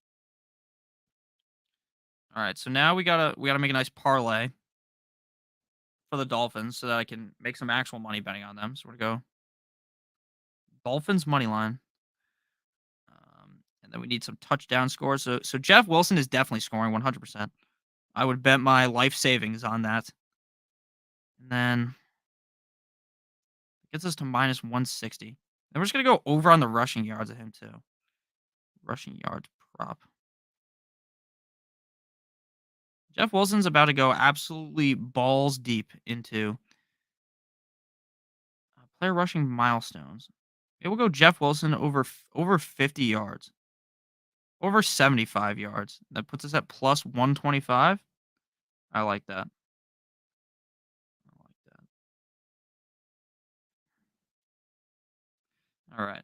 All right. So now we gotta make a nice parlay for the Dolphins so that I can make some actual money betting on them. So we're gonna go Dolphins money line. And then we need some touchdown scores. So Jeff Wilson is definitely scoring 100%. I would bet my life savings on that. And then it gets us to minus 160. Then we're just going to go over on the rushing yards of him, too. Rushing yards prop. Jeff Wilson's about to go absolutely balls deep into player rushing milestones. It will go Jeff Wilson over 50 yards. Over 75 yards. That puts us at plus 125. I like that. I like that. All right.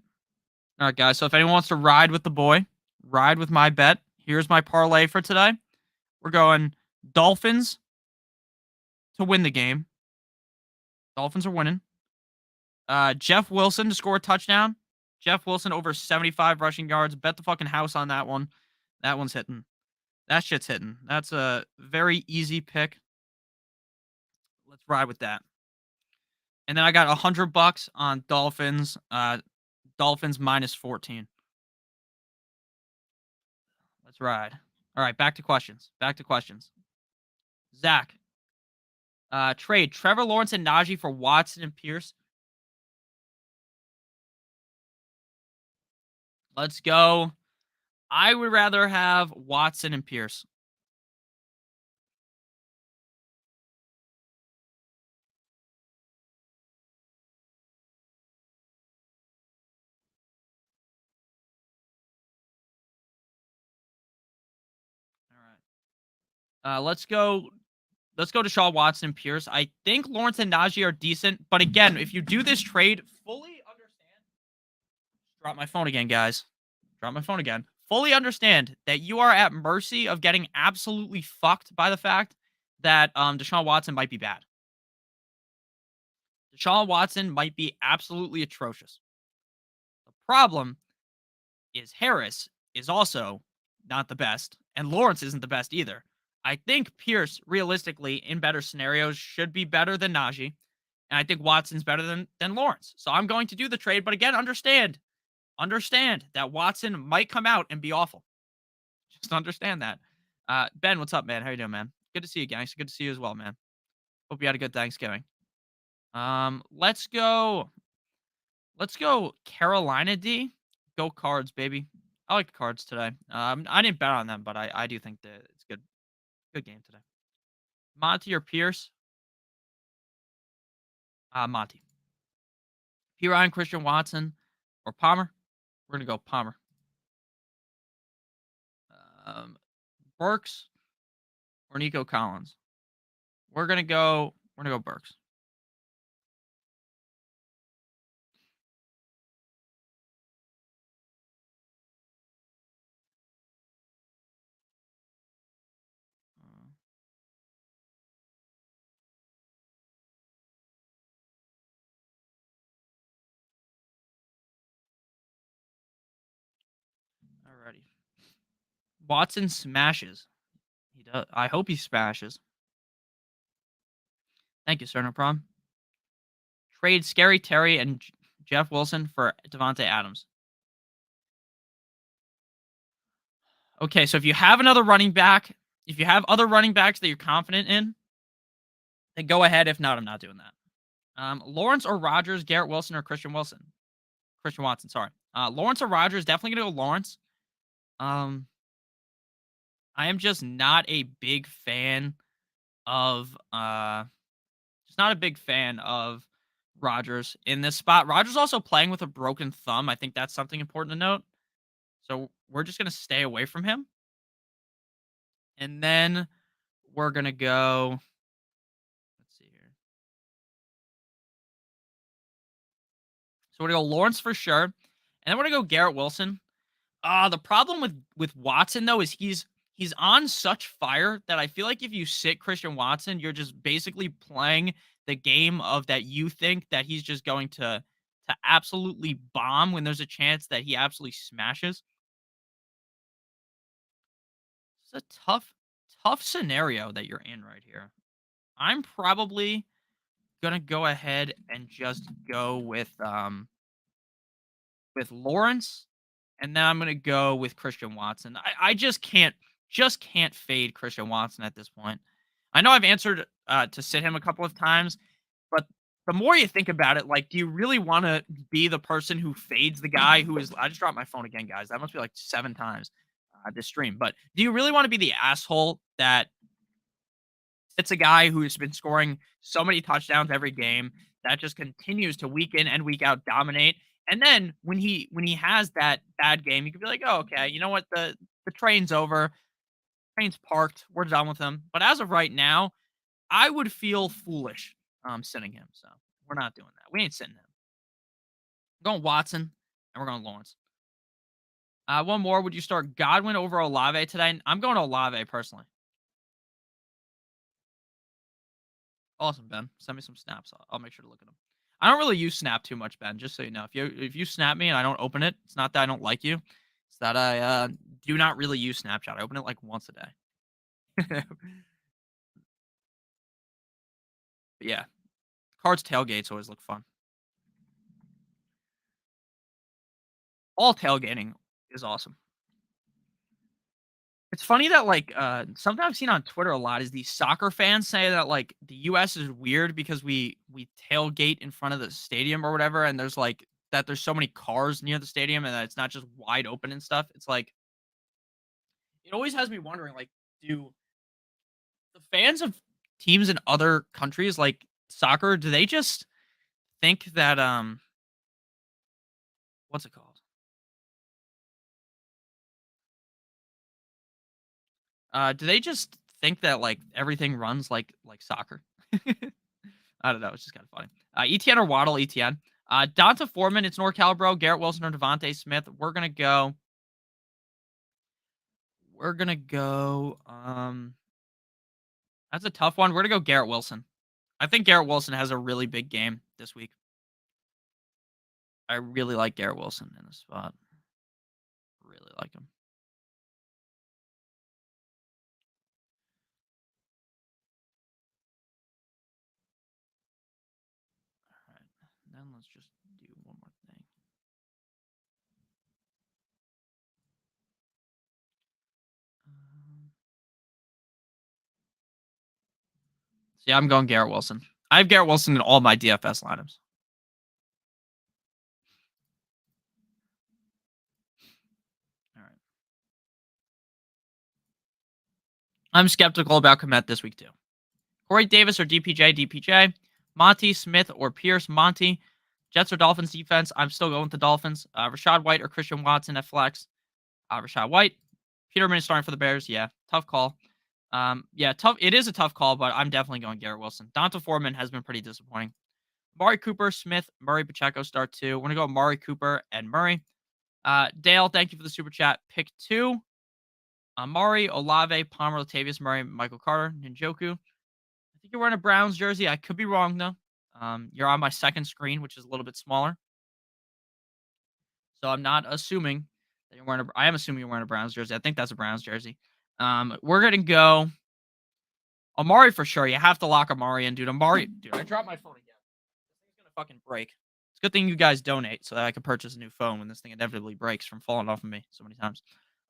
All right, guys. So if anyone wants to ride with the boy, ride with my bet. Here's my parlay for today. We're going Dolphins to win the game. Dolphins are winning. Jeff Wilson to score a touchdown. Jeff Wilson over 75 rushing yards. Bet the fucking house on that one. That one's hitting. That shit's hitting. That's a very easy pick. Let's ride with that. And then I got $100 on Dolphins. Dolphins minus 14. Let's ride. All right, back to questions. Zach, trade Trevor Lawrence and Najee for Watson and Pierce. Let's go. I would rather have Watson and Pierce. All right. Let's go. Let's go to Deshaun Watson and Pierce. I think Lawrence and Najee are decent, but again, if you do this trade, fully understand. Drop my phone again, guys. Drop my phone again. Fully understand that you are at mercy of getting absolutely fucked by the fact that Deshaun Watson might be bad. Deshaun Watson might be absolutely atrocious. The problem is Harris is also not the best, and Lawrence isn't the best either. I think Pierce, realistically, in better scenarios, should be better than Najee, and I think Watson's better than Lawrence. So I'm going to do the trade, but again, understand that Watson might come out and be awful. Just understand that. Ben, what's up, man? How you doing, man? Good to see you, guys. Good to see you as well, man. Hope you had a good Thanksgiving. Let's go. Let's go Carolina D. Go Cards, baby. I like the Cards today. I didn't bet on them, but I do think that it's good. Good game today. Monty or Pierce? Monty. P. Ryan, Christian Watson, or Palmer? We're gonna go Palmer. Um, Burks or Nico Collins? We're gonna go. Burks. Watson smashes. He does. I hope he smashes. Thank you, sir. No problem. Trade Scary Terry and Jeff Wilson for Devontae Adams. Okay, so if you have another running back, if you have other running backs that you're confident in, then go ahead. If not, I'm not doing that. Lawrence or Rogers, Garrett Wilson or Christian Wilson? Christian Watson, sorry. Lawrence or Rogers, definitely gonna go Lawrence. Um, I am just not a big fan of just not a big fan of Rogers in this spot. Rogers also playing with a broken thumb. I think that's something important to note. So we're just gonna stay away from him. And then we're gonna go. Let's see here. So we're gonna go Lawrence for sure, and then we're gonna go Garrett Wilson. The problem with Watson though is he's on such fire that I feel like if you sit Christian Watson, you're just basically playing the game of that you think that he's just going to absolutely bomb when there's a chance that he absolutely smashes. It's a tough scenario that you're in right here. I'm probably gonna go ahead and just go with Lawrence, and then I'm gonna go with Christian Watson. I just can't fade Christian Watson at this point. I know I've answered to sit him a couple of times, but the more you think about it, like, do you really want to be the person who fades the guy who is? I just dropped my phone again, guys. That must be like 7 times this stream. But do you really want to be the asshole that it's a guy who's been scoring so many touchdowns every game that just continues to week in and week out dominate. And then when he has that bad game, you can be like, oh, okay, you know what? The train's over. Train's parked. We're done with him. But as of right now, I would feel foolish sitting him. So we're not doing that. We ain't sitting him. We're going Watson and we're going Lawrence. One more. Would you start Godwin over Olave today? I'm going to Olave personally. Awesome, Ben. Send me some snaps. I'll make sure to look at them. I don't really use Snap too much, Ben. Just so you know, if you snap me and I don't open it, it's not that I don't like you. It's that I do not really use Snapchat. I open it like once a day. But yeah, Cards tailgates always look fun. All tailgating is awesome. It's funny that like something I've seen on Twitter a lot is these soccer fans say that like the US is weird because we tailgate in front of the stadium or whatever, and there's like that there's so many cars near the stadium and that it's not just wide open and stuff. It's like it always has me wondering like do the fans of teams in other countries like soccer, do they just think that what's it called? Do they just think that like everything runs like soccer? I don't know. It's just kind of funny. ETN or Waddle? ETN. Donta Foreman. It's NorCal, bro. Garrett Wilson or Devontae Smith. We're gonna go. We're gonna go. That's a tough one. We're gonna go Garrett Wilson. I think Garrett Wilson has a really big game this week. I really like Garrett Wilson in this spot. Really like him. All right. Then let's just do one more thing. See, I'm going Garrett Wilson. I have Garrett Wilson in all my DFS lineups. All right. I'm skeptical about Komet this week too. Corey Davis or DPJ? DPJ. Monty Smith or Pierce? Monty. Jets or Dolphins defense? I'm still going with the Dolphins. Rashad White or Christian Watson at flex? Rashad White. Peterman is starting for the Bears. Yeah, tough call. Yeah, tough. It is a tough call, but I'm definitely going Garrett Wilson. Donta Foreman has been pretty disappointing. Mari Cooper, Smith, Murray, Pacheco start two. We're gonna go Mari Cooper and Murray. Dale, thank you for the super chat. Pick two. Amari, Olave, Palmer, Latavius Murray, Michael Carter, Njoku. I think you're wearing a Browns jersey. I could be wrong though. You're on my second screen, which is a little bit smaller. So I'm not assuming You're wearing I am assuming you're wearing a Browns jersey. I think that's a Browns jersey. We're gonna go Amari for sure. You have to lock Amari in, dude. Amari, dude. I dropped my phone again. This thing's gonna fucking break. It's a good thing you guys donate so that I can purchase a new phone when this thing inevitably breaks from falling off of me so many times.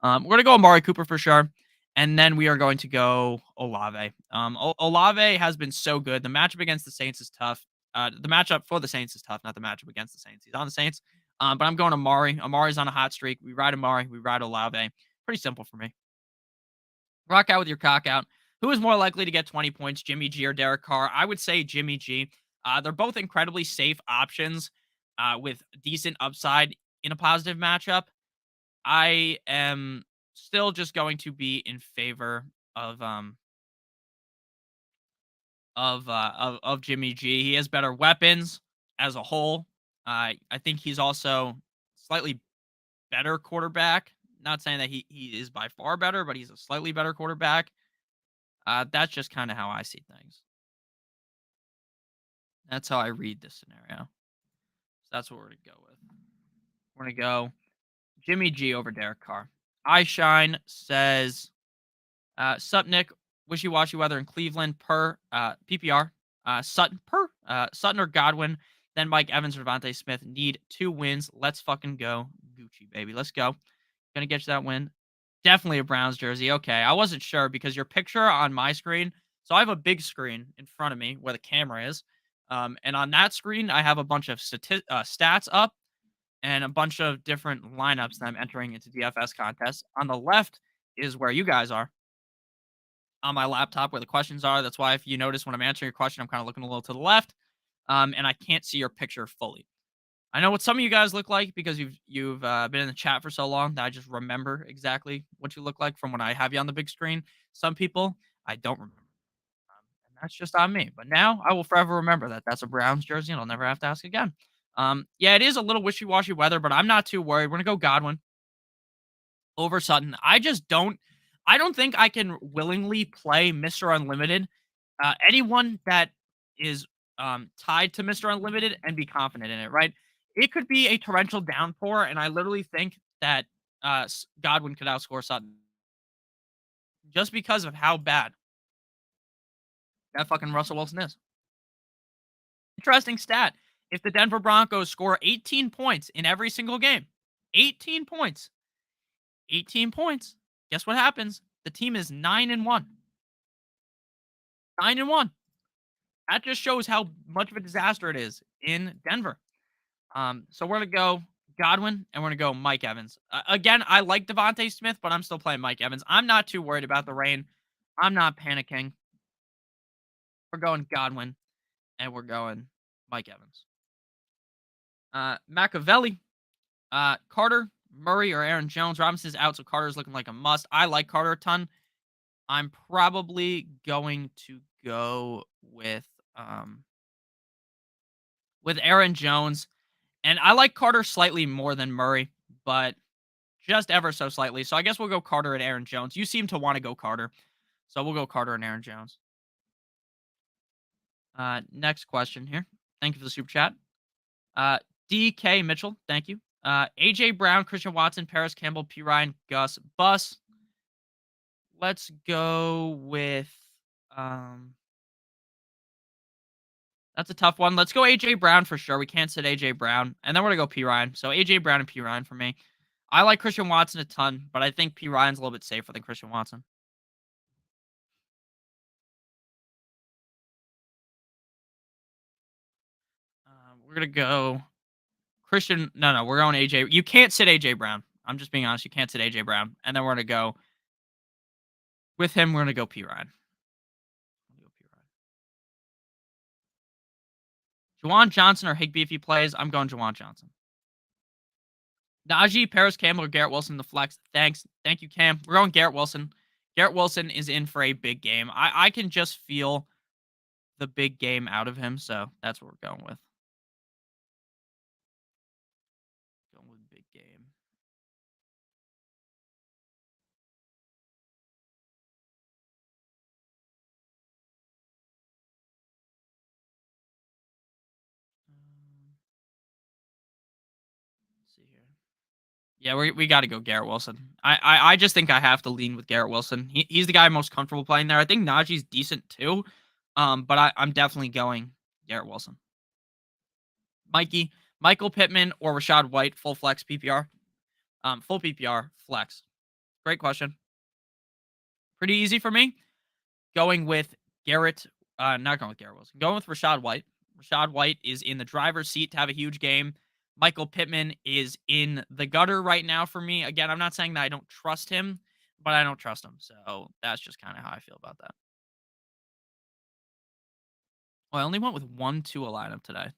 We're gonna go Amari Cooper for sure, and then we are going to go Olave. Olave has been so good. The matchup against the Saints is tough. The matchup for the Saints is tough, not the matchup against the Saints. He's on the Saints, but I'm going Amari. Amari's on a hot streak. We ride Amari. We ride Olave. Pretty simple for me. Rock out with your cock out. Who is more likely to get 20 points, Jimmy G or Derek Carr? I would say Jimmy G. They're both incredibly safe options with decent upside in a positive matchup. I am still just going to be in favor of Jimmy G. He has better weapons as a whole. I think he's also slightly better quarterback. Not saying that he is by far better, but he's a slightly better quarterback. That's just kind of how I see things. That's how I read this scenario. So that's what we're gonna go with. We're gonna go Jimmy G over Derek Carr. iShine says, Sup Nick, wishy-washy weather in Cleveland per PPR. Sutton or Godwin. Then Mike Evans or Devontae Smith need 2 wins. Let's fucking go. Gucci, baby. Let's go. Gonna get you that win. Definitely a Browns jersey. Okay. I wasn't sure because your picture on my screen. So I have a big screen in front of me where the camera is. And on that screen, I have a bunch of stats up and a bunch of different lineups that I'm entering into DFS contests. On the left is where you guys are on my laptop where the questions are. That's why if you notice when I'm answering your question, I'm kind of looking a little to the left. And I can't see your picture fully. I know what some of you guys look like because you've been in the chat for so long that I just remember exactly what you look like from when I have you on the big screen. Some people I don't remember, and that's just on me. But now I will forever remember that that's a Browns jersey, and I'll never have to ask again. Yeah, it is a little wishy-washy weather, but I'm not too worried. We're gonna go Godwin over Sutton. I don't think I can willingly play Mr. Unlimited. Anyone that is tied to Mr. Unlimited and be confident in it, right? It could be a torrential downpour, and I literally think that Godwin could outscore Sutton just because of how bad that fucking Russell Wilson is. Interesting stat. If the Denver Broncos score 18 points in every single game, 18 points, 18 points, guess what happens? The team is 9-1. 9-1. That just shows how much of a disaster it is in Denver. So we're gonna go Godwin and we're gonna go Mike Evans. Again, I like Devontae Smith, but I'm still playing Mike Evans. I'm not too worried about the rain. I'm not panicking. We're going Godwin and we're going Mike Evans. Machiavelli, Carter, Murray, or Aaron Jones. Robinson's out, so Carter's looking like a must. I like Carter a ton. I'm probably going to go with Aaron Jones. And I like Carter slightly more than Murray, but just ever so slightly. So I guess we'll go Carter and Aaron Jones. You seem to want to go Carter. So we'll go Carter and Aaron Jones. Next question here. Thank you for the super chat. DK Mitchell, thank you. AJ Brown, Christian Watson, Paris Campbell, P. Ryan, Gus, Bus. Let's go with that's a tough one. Let's go AJ Brown for sure. We can't sit AJ Brown. And then we're gonna go P. Ryan. So AJ Brown and P. Ryan for me. I like Christian Watson a ton, but I think P. Ryan's a little bit safer than Christian Watson. We're gonna go Christian. No, we're going AJ. You can't sit AJ Brown. I'm just being honest. You can't sit AJ Brown. And then we're gonna go with him. We're gonna go P. Ryan. Juwan Johnson or Higbee if he plays. I'm going Juwan Johnson. Najee, Paris Campbell, or Garrett Wilson the flex. Thanks. Thank you, Cam. We're going Garrett Wilson. Garrett Wilson is in for a big game. I can just feel the big game out of him, so that's what we're going with. Going with big game. Let's see here. Yeah, we got to go Garrett Wilson. I just think I have to lean with Garrett Wilson. He's the guy I'm most comfortable playing there. I think Najee's decent too, but I'm definitely going Garrett Wilson. Mikey, Michael Pittman or Rashad White, full flex PPR. Full PPR flex. Great question. Pretty easy for me. Going with Garrett, not going with Garrett Wilson. Going with Rashad White. Rashad White is in the driver's seat to have a huge game. Michael Pittman is in the gutter right now for me. Again, I'm not saying that I don't trust him, but I don't trust him. So that's just kind of how I feel about that. Well, I only went with 1-2 a lineup today.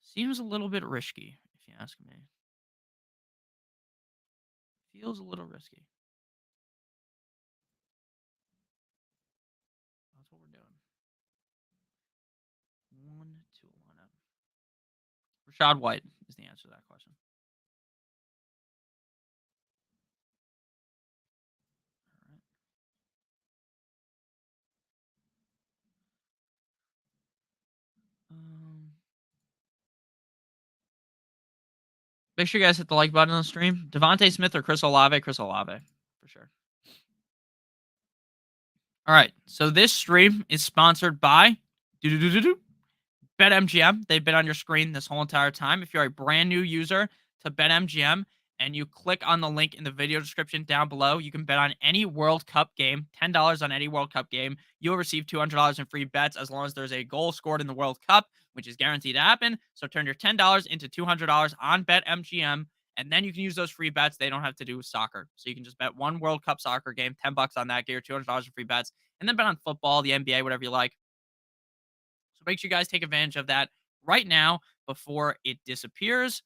Seems a little bit risky, if you ask me. Feels a little risky. That's what we're doing. 1-2 lineup. Rashad White is the answer to that question. Make sure you guys hit the like button on the stream. Devontae Smith or Chris Olave? Chris Olave, for sure. All right. So this stream is sponsored by BetMGM. They've been on your screen this whole entire time. If you're a brand new user to BetMGM and you click on the link in the video description down below, you can bet on any World Cup game, $10 on any World Cup game. You'll receive $200 in free bets as long as there's a goal scored in the World Cup, which is guaranteed to happen. So turn your $10 into $200 on BetMGM, and then you can use those free bets. They don't have to do with soccer. So you can just bet one World Cup soccer game, $10 on that, get your $200 in free bets, and then bet on football, the NBA, whatever you like. So make sure you guys take advantage of that right now before it disappears.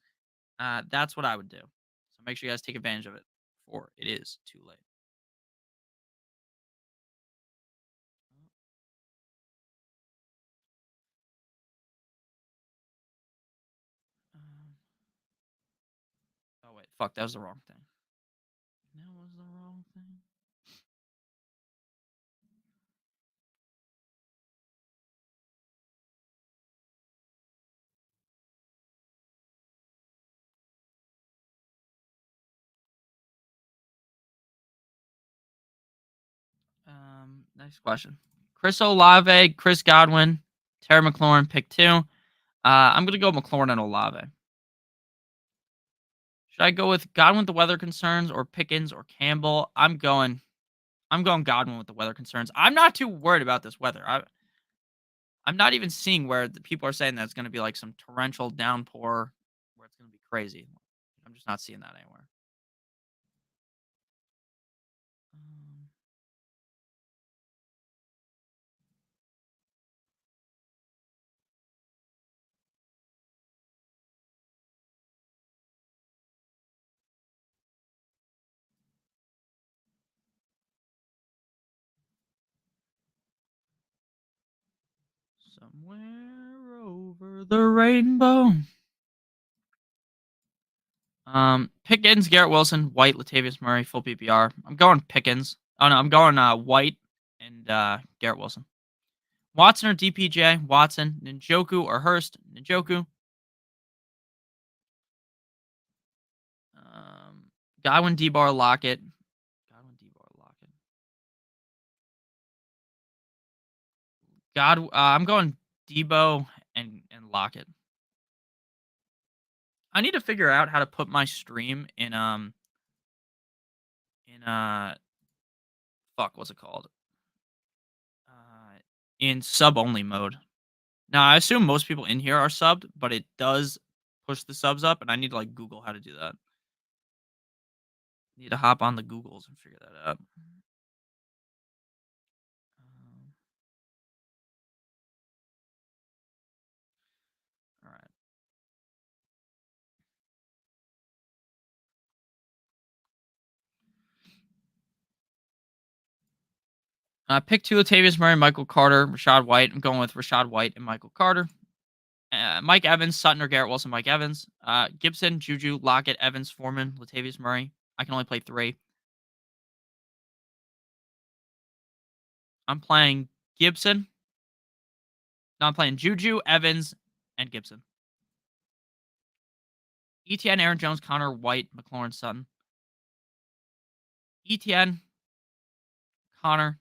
That's what I would do. So make sure you guys take advantage of it before it is too late. Um, oh, wait. Fuck, that was the wrong thing. That was the wrong thing. Next question. Chris Olave, Chris Godwin, Terry McLaurin, pick two. I'm going to go McLaurin and Olave. Should I go with Godwin with the weather concerns or Pickens or Campbell? I'm going Godwin with the weather concerns. I'm not too worried about this weather. I'm not even seeing where the people are saying that it's going to be like some torrential downpour where it's going to be crazy. I'm just not seeing that anywhere. Um, Somewhere over the rainbow. Pickens, Garrett Wilson, White, Latavius Murray, full PPR. I'm going Pickens. Oh no, I'm going White and Garrett Wilson. Watson or DPJ? Watson. Njoku or Hurst? Njoku. Godwin, D-Bar, Lockett. Godwin, D-Bar, Lockett. I'm going Debo and Lockett. I need to figure out how to put my stream in fuck, what's it called? In sub only mode. Now I assume most people in here are subbed, but it does push the subs up, and I need to like Google how to do that. Need to hop on the Googles and figure that out. All right. Pick two: Latavius Murray, Michael Carter, Rashad White. I'm going with Rashad White and Michael Carter. Mike Evans, Sutton or Garrett Wilson, Mike Evans. Gibson, Juju, Lockett, Evans, Foreman, Latavius Murray. I can only play three. I'm playing Gibson. No, I'm playing Juju, Evans, and Gibson. ETN, Aaron Jones, Connor, White, McLaurin, Sutton. ETN, Connor,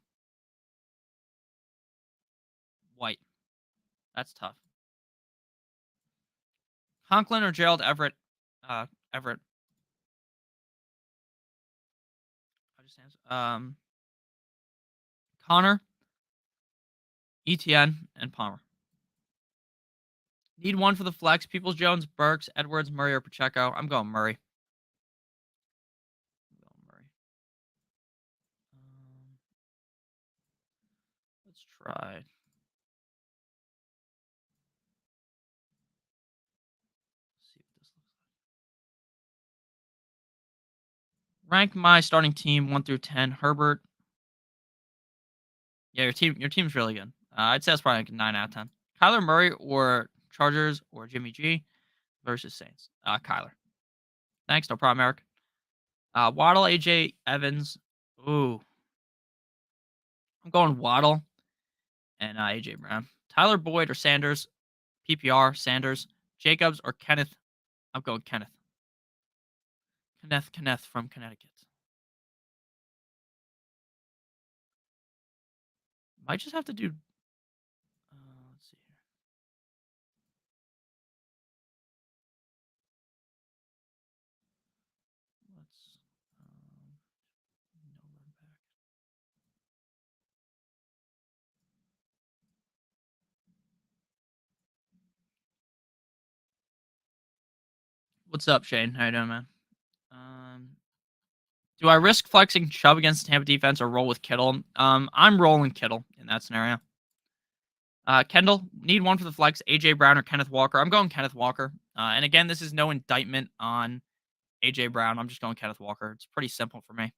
White. That's tough. Conklin or Gerald Everett? Everett. I just answered. Connor, ETN, and Palmer. Need one for the flex. Peoples Jones, Burks, Edwards, Murray, or Pacheco. I'm going Murray. Let's try. Let's see what this looks like. Rank my starting team 1 through 10. Herbert. Yeah, your team's really good. I'd say that's probably like a 9 out of 10. Kyler Murray or Chargers or Jimmy G versus Saints. Kyler. Thanks, no problem, Eric. Waddle, AJ Evans. Ooh, I'm going Waddle and AJ Brown. Tyler Boyd or Sanders. PPR, Sanders. Jacobs or Kenneth. I'm going Kenneth. Kenneth from Connecticut. Might just have to do. Let's see here. Let's no run back. What's up, Shane? How you doing, man? Do I risk flexing Chubb against the Tampa defense or roll with Kittle? I'm rolling Kittle in that scenario. Kendall, need one for the flex. AJ Brown or Kenneth Walker? I'm going Kenneth Walker. And again, this is no indictment on AJ Brown. I'm just going Kenneth Walker. It's pretty simple for me.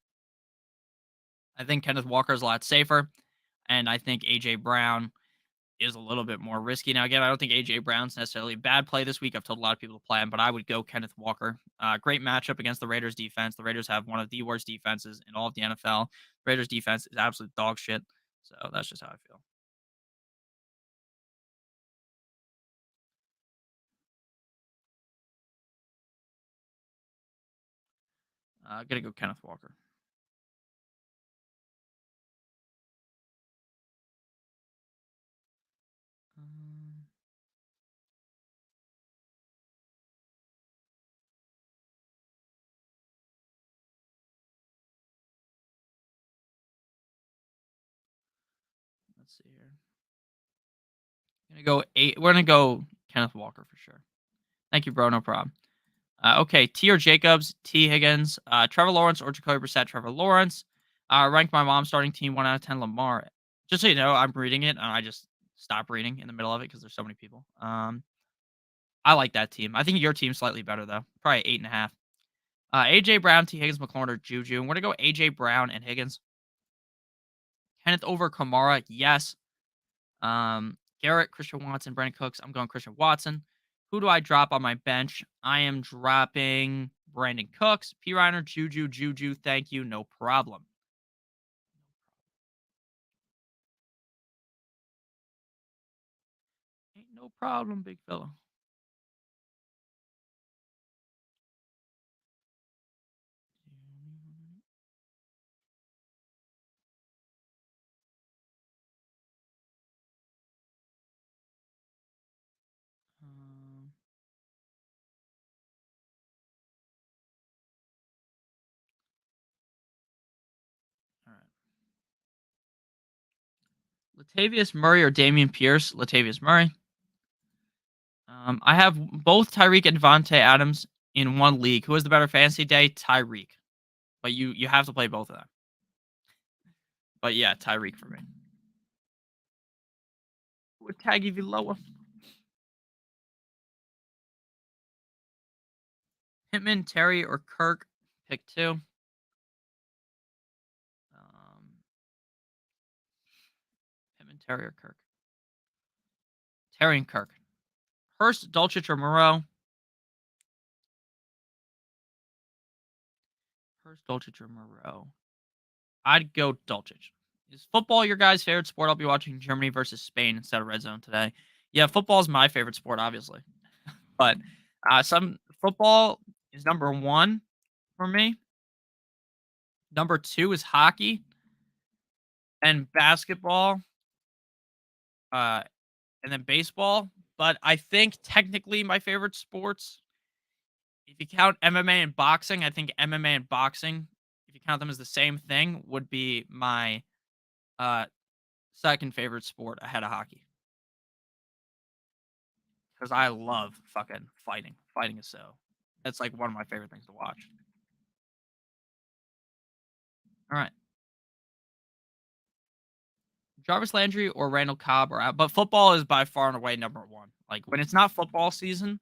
I think Kenneth Walker is a lot safer, and I think AJ Brown is a little bit more risky. Now, again, I don't think AJ Brown's necessarily a bad play this week. I've told a lot of people to play him, but I would go Kenneth Walker. Great matchup against the Raiders defense. The Raiders have one of the worst defenses in all of the NFL. Raiders defense is absolute dog shit. So that's just how I feel. Gonna go Kenneth Walker. Um, let's see here. We're gonna go Kenneth Walker for sure. Thank you, bro. No problem. Okay, T or Jacobs, T Higgins, Trevor Lawrence or Jacoby Brissett, Trevor Lawrence. Rank my mom's starting team 1 out of 10, Lamar. Just so you know, I'm reading it, and I just stop reading in the middle of it because there's so many people. I like that team. I think your team's slightly better though, probably 8.5. AJ Brown, T Higgins, McLaurin, or Juju. I'm gonna go AJ Brown and Higgins. Kenneth over Kamara, yes. Garrett, Christian Watson, Brandon Cooks. I'm going Christian Watson. Who do I drop on my bench? I am dropping Brandon Cooks, P. Reiner, Juju. Thank you. No problem. Ain't no problem, big fella. All right. Latavius Murray or Damian Pierce? Latavius Murray. I have both Tyreek and Devontae Adams in one league. Who has the better fantasy day? Tyreek. But you have to play both of them. But yeah, Tyreek for me. Would tag even lower. Pittman, Terry, or Kirk? Pick 2. Pittman, Terry, or Kirk? Terry and Kirk. Hurst, Dulcich, or Moreau? Hurst, Dulcich, or Moreau? I'd go Dulcich. Is football your guys' favorite sport? I'll be watching Germany versus Spain instead of Red Zone today. Yeah, football is my favorite sport, obviously. But some football is number 1 for me. Number 2 is hockey and basketball, uh, and then baseball. But I think technically my favorite sports, if you count MMA and boxing, I think MMA and boxing, if you count them as the same thing, would be my uh, second favorite sport ahead of hockey. Because I love fucking fighting. Fighting is so. That's like one of my favorite things to watch. All right. Jarvis Landry or Randall Cobb are out, but football is by far and away number 1. Like when it's not football season,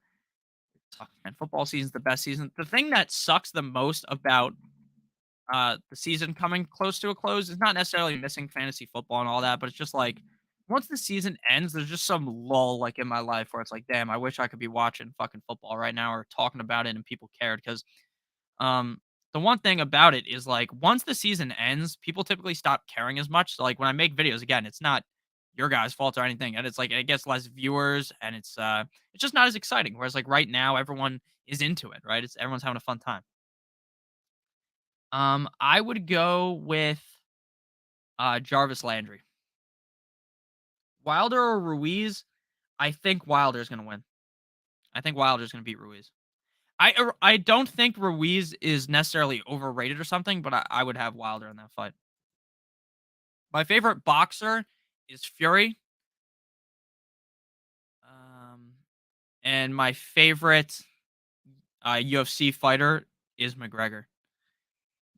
and football season is the best season. The thing that sucks the most about the season coming close to a close is not necessarily missing fantasy football and all that, but it's just like once the season ends, there's just some lull like in my life where it's like, damn, I wish I could be watching fucking football right now or talking about it and people cared because um the one thing about it is like once the season ends, people typically stop caring as much. So like when I make videos again, it's not your guys' fault or anything. And it's like it gets less viewers and it's just not as exciting. Whereas like right now everyone is into it, right? It's everyone's having a fun time. I would go with Jarvis Landry. Wilder or Ruiz? I think Wilder's gonna win. I think Wilder's gonna beat Ruiz. I don't think Ruiz is necessarily overrated or something, but I would have Wilder in that fight. My favorite boxer is Fury. Um, and my favorite UFC fighter is McGregor.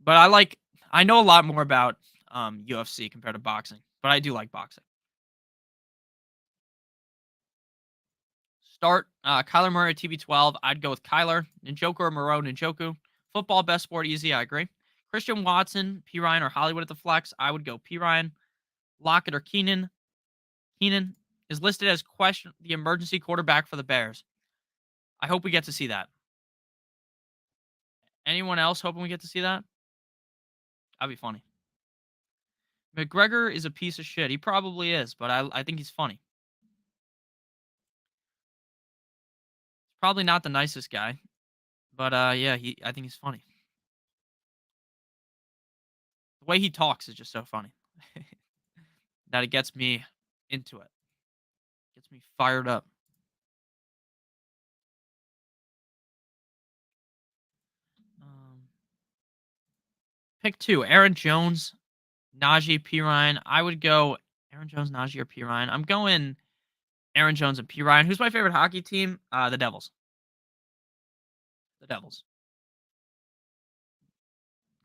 But I know a lot more about UFC compared to boxing, but I do like boxing. Start Kyler Murray at TB12. I'd go with Kyler. Njoku or Moreau. Njoku. Football, best sport, easy. I agree. Christian Watson, P. Ryan, or Hollywood at the flex. I would go P. Ryan. Lockett or Keenan. Keenan is listed as the emergency quarterback for the Bears. I hope we get to see that. Anyone else hoping we get to see that? That'd be funny. McGregor is a piece of shit. He probably is, but I think he's funny. He's probably not the nicest guy, but yeah, I think he's funny. The way he talks is just so funny that it gets me into it. Gets me fired up. Pick 2, Aaron Jones, Najee, Pirine. I would go Aaron Jones, Najee, or Pirine. I'm going Aaron Jones and Pirine. Who's my favorite hockey team? The Devils. The Devils.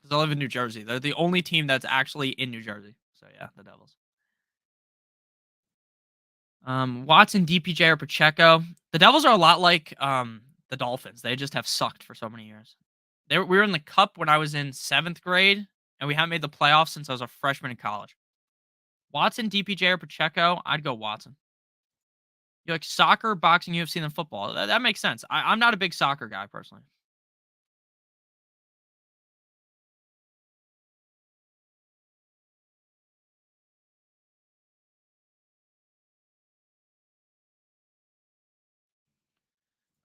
Because I live in New Jersey. They're the only team that's actually in New Jersey. So yeah, the Devils. Watson, DPJ, or Pacheco. The Devils are a lot like the Dolphins. They just have sucked for so many years. We were in the Cup when I was in 7th grade, and we haven't made the playoffs since I was a freshman in college. Watson, DPJ, or Pacheco. I'd go Watson. You like soccer, boxing, UFC, than football. That makes sense. I'm not a big soccer guy personally.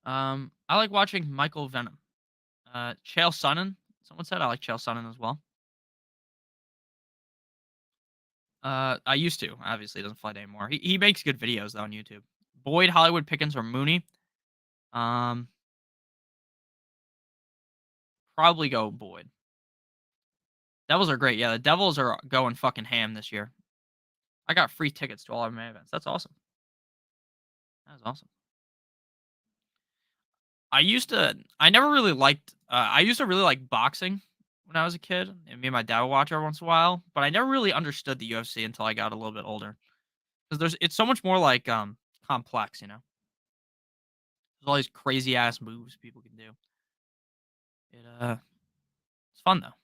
I like watching Michael Venom. Chael Sonnen. Someone said I like Chael Sonnen as well. I used to. Obviously, he doesn't fight anymore. He makes good videos though on YouTube. Boyd, Hollywood, Pickens, or Mooney. Um, Probably go Boyd. Devils are great. Yeah, the Devils are going fucking ham this year. I got free tickets to all of my events. That's awesome. That is awesome. I never really liked, I used to really like boxing when I was a kid, and me and my dad would watch every once in a while, but I never really understood the UFC until I got a little bit older. Because it's so much more like, complex, you know? There's all these crazy ass moves people can do. It's fun though.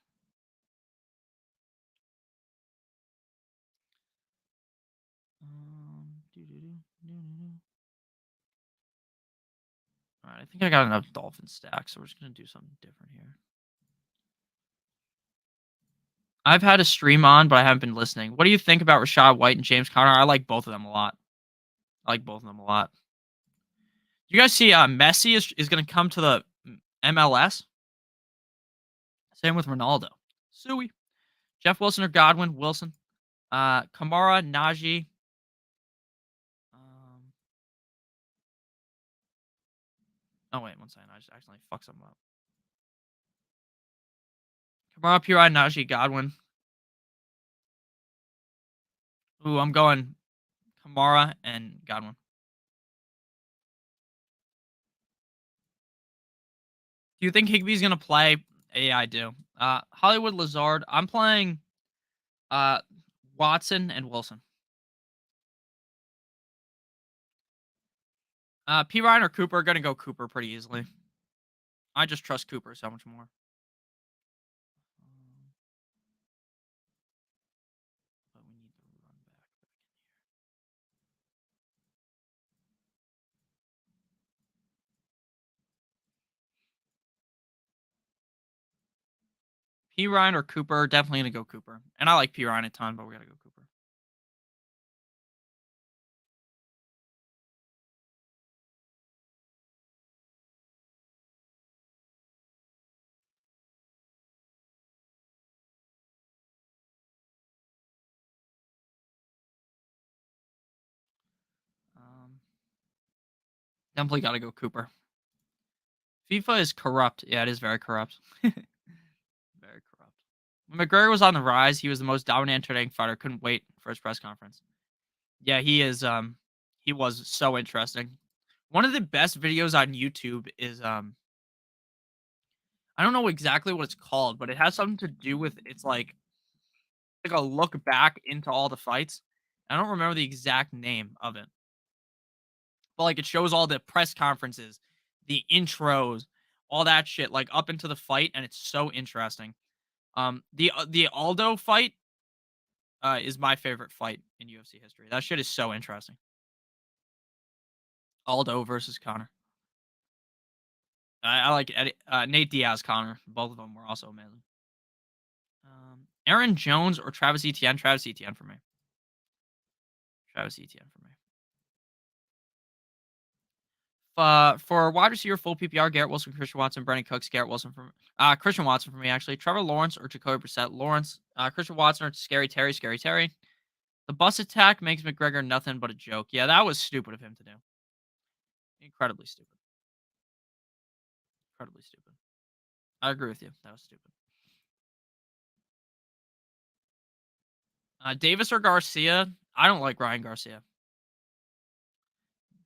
Alright, I think I got enough Dolphin stacks, so we're just gonna do something different here. I've had a stream on, but I haven't been listening. What do you think about Rashad White and James Conner? I like both of them a lot. I like both of them a lot. You guys see Messi is going to come to the MLS. Same with Ronaldo. Suey. Jeff Wilson or Godwin? Wilson. Kamara, Najee. Um, oh, wait, one second. I just accidentally fucked something up. Kamara, Puri, Najee, Godwin. Ooh, I'm going Kamara and Godwin. Do you think Higbee's going to play? Yeah, I do. Hollywood Lazard. I'm playing uh, Watson and Wilson. P. Ryan or Cooper? Going to go Cooper pretty easily. I just trust Cooper so much more. But we need to run back in here. P. Ryan or Cooper? Definitely going to go Cooper. And I like P. Ryan a ton, but we got to go Cooper. Definitely got to go Cooper. FIFA is corrupt. Yeah, it is very corrupt. Very corrupt. When McGregor was on the rise, he was the most dominant, entertaining fighter. Couldn't wait for his press conference. Yeah, he is. He was so interesting. One of the best videos on YouTube is I don't know exactly what it's called, but it has something to do with it's like a look back into all the fights. I don't remember the exact name of it, but like it shows all the press conferences, the intros, all that shit, like up into the fight, and it's so interesting. The Aldo fight is my favorite fight in UFC history. That shit is so interesting. Aldo versus Connor. I like Nate Diaz, Connor. Both of them were also amazing. Aaron Jones or Travis Etienne? Travis Etienne for me. Travis Etienne for me. For wide receiver, full PPR, Garrett Wilson, Christian Watson, Brandon Cooks, Garrett Wilson for Christian Watson for me actually. Trevor Lawrence or Jacoby Brissett. Lawrence, Christian Watson or Scary Terry. Scary Terry. The bus attack makes McGregor nothing but a joke. Yeah, that was stupid of him to do. Incredibly stupid. Incredibly stupid. I agree with you. That was stupid. Davis or Garcia? I don't like Ryan Garcia.